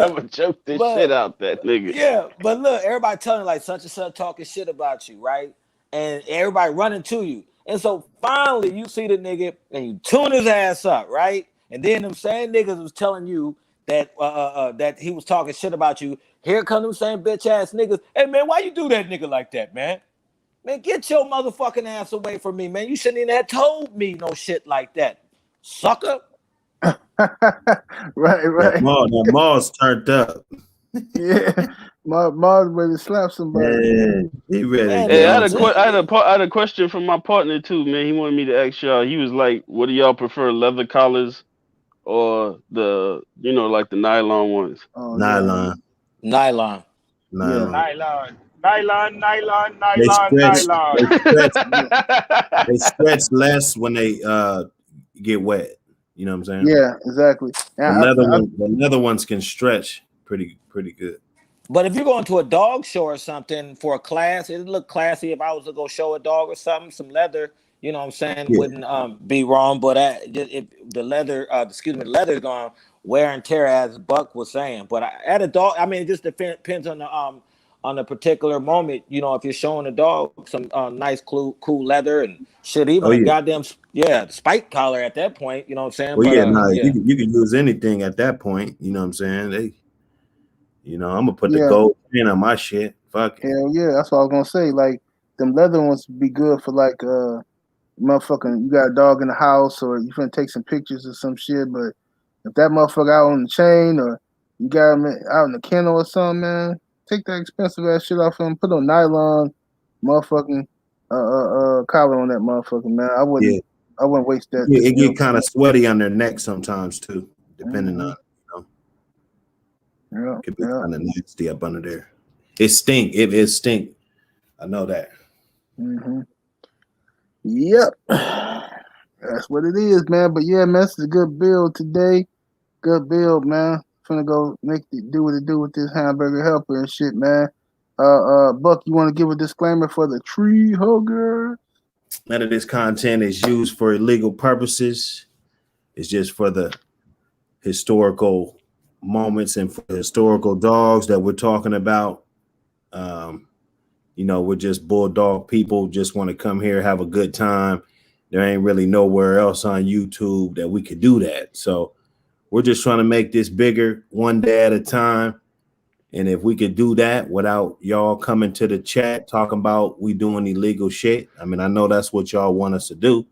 I'm gonna choke this shit out that nigga. Yeah, but look, everybody telling like such and such talking shit about you, right? And everybody running to you. And so finally you see the nigga and you tune his ass up, right? And then them same niggas was telling you that that he was talking shit about you. Here come them same bitch ass niggas. Hey man, why you do that nigga like that, man? Man, get your motherfucking ass away from me, man. You shouldn't even have told me no shit like that, sucker. Right. That Maul's turned up. Yeah, Mars ready to slap somebody. Yeah, he ready. Man, Hey, I had a question from my partner too, man. He wanted me to ask y'all. He was like, "What do y'all prefer, leather collars or the, like the nylon ones?" Oh, Nylon. Nylon. Yeah. Nylon. They stretch less when they get wet. You know what I'm saying? Yeah, exactly. The leather ones can stretch pretty good. But if you're going to a dog show or something for a class, it'd look classy if I was to go show a dog or something. Some leather, you know what I'm saying, wouldn't be wrong. But if the leather, the leather's gone wear and tear, as Buck was saying. But at a dog, I mean, it just depends on the particular moment. You know, if you're showing a dog some nice, cool leather and shit, even a goddamn spike collar at that point. You know what I'm saying? Well, But, you can use anything at that point. You know what I'm saying? I'm gonna put the gold pin on my shit. Fuck it. Hell yeah, that's what I was gonna say. Like, them leather ones would be good for like motherfucking, you got a dog in the house or you finna take some pictures or some shit. But if that motherfucker out on the chain or you got him out in the kennel or something, man, take that expensive ass shit off him. Put on nylon, motherfucking collar on that motherfucker, man. I wouldn't waste that. Yeah, it get kind of sweaty on their neck sometimes too, depending on. Yeah, it could be kind of nasty up under there. It stink. It stink. I know that. Mm-hmm. Yep. That's what it is, man. But yeah, man, this is a good build today. Good build, man. Finna go do what it do with this hamburger helper and shit, man. Buck, you want to give a disclaimer for the tree hugger? None of this content is used for illegal purposes. It's just for the historical moments and for the historical dogs that we're talking about. We're just bulldog people, just want to come here, have a good time. There ain't really nowhere else on YouTube that we could do that. So we're just trying to make this bigger one day at a time. And if we could do that without y'all coming to the chat talking about we doing illegal shit, I mean, I know that's what y'all want us to do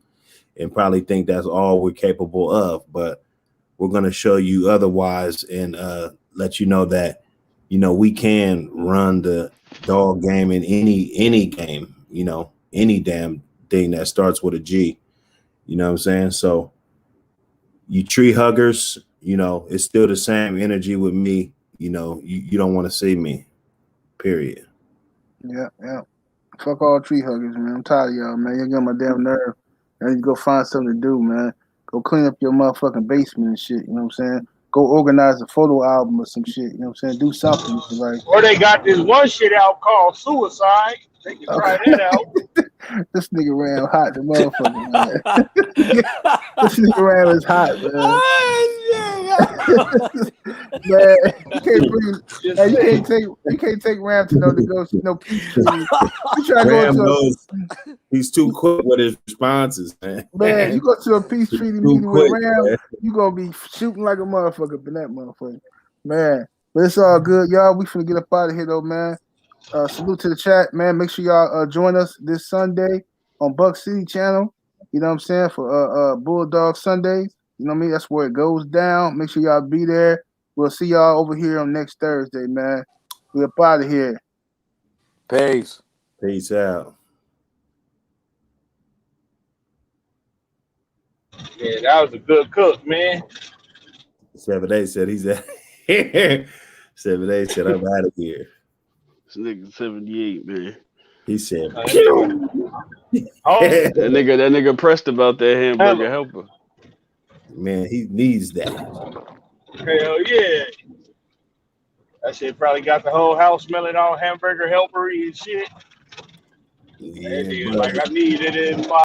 and probably think that's all we're capable of, but we're going to show you otherwise and let you know that, we can run the dog game in any game, any damn thing that starts with a G. You know what I'm saying? So you tree huggers, it's still the same energy with me. You don't want to see me, period. Yeah. Fuck all tree huggers, man. I'm tired of y'all, man. You're getting my damn nerve. I need to go find something to do, man. Go clean up your motherfucking basement and shit, you know what I'm saying? Go organize a photo album or some shit, you know what I'm saying? Do something. Like, or they got this one shit out called Suicide. They can try that out. This nigga ran hot, the motherfucker, man. This nigga ran is hot, man. Man, you can't take Ram to no peace treaty. You try to Ram goes, he's too quick with his responses, man. Man, you go to a peace treaty meeting with Ram, you gonna be shooting like a motherfucker up in that motherfucker. Man, but it's all good, y'all. We finna get up out of here though, man. Salute to the chat, man. Make sure y'all join us this Sunday on Buck City channel. You know what I'm saying? For Bulldog Sundays. You know what I mean? That's where it goes down. Make sure y'all be there. We'll see y'all over here on next Thursday, man. We up out of here. Peace. Peace out. Yeah, that was a good cook, man. 7-8 said he's at 7-8 said I'm out of here. This nigga 78, man. He said, That nigga, That nigga pressed about that hamburger helper. man, he needs that. hell yeah. That shit probably got the whole house smelling all hamburger helpery and shit. Yeah, That nigga, but like, I need it in my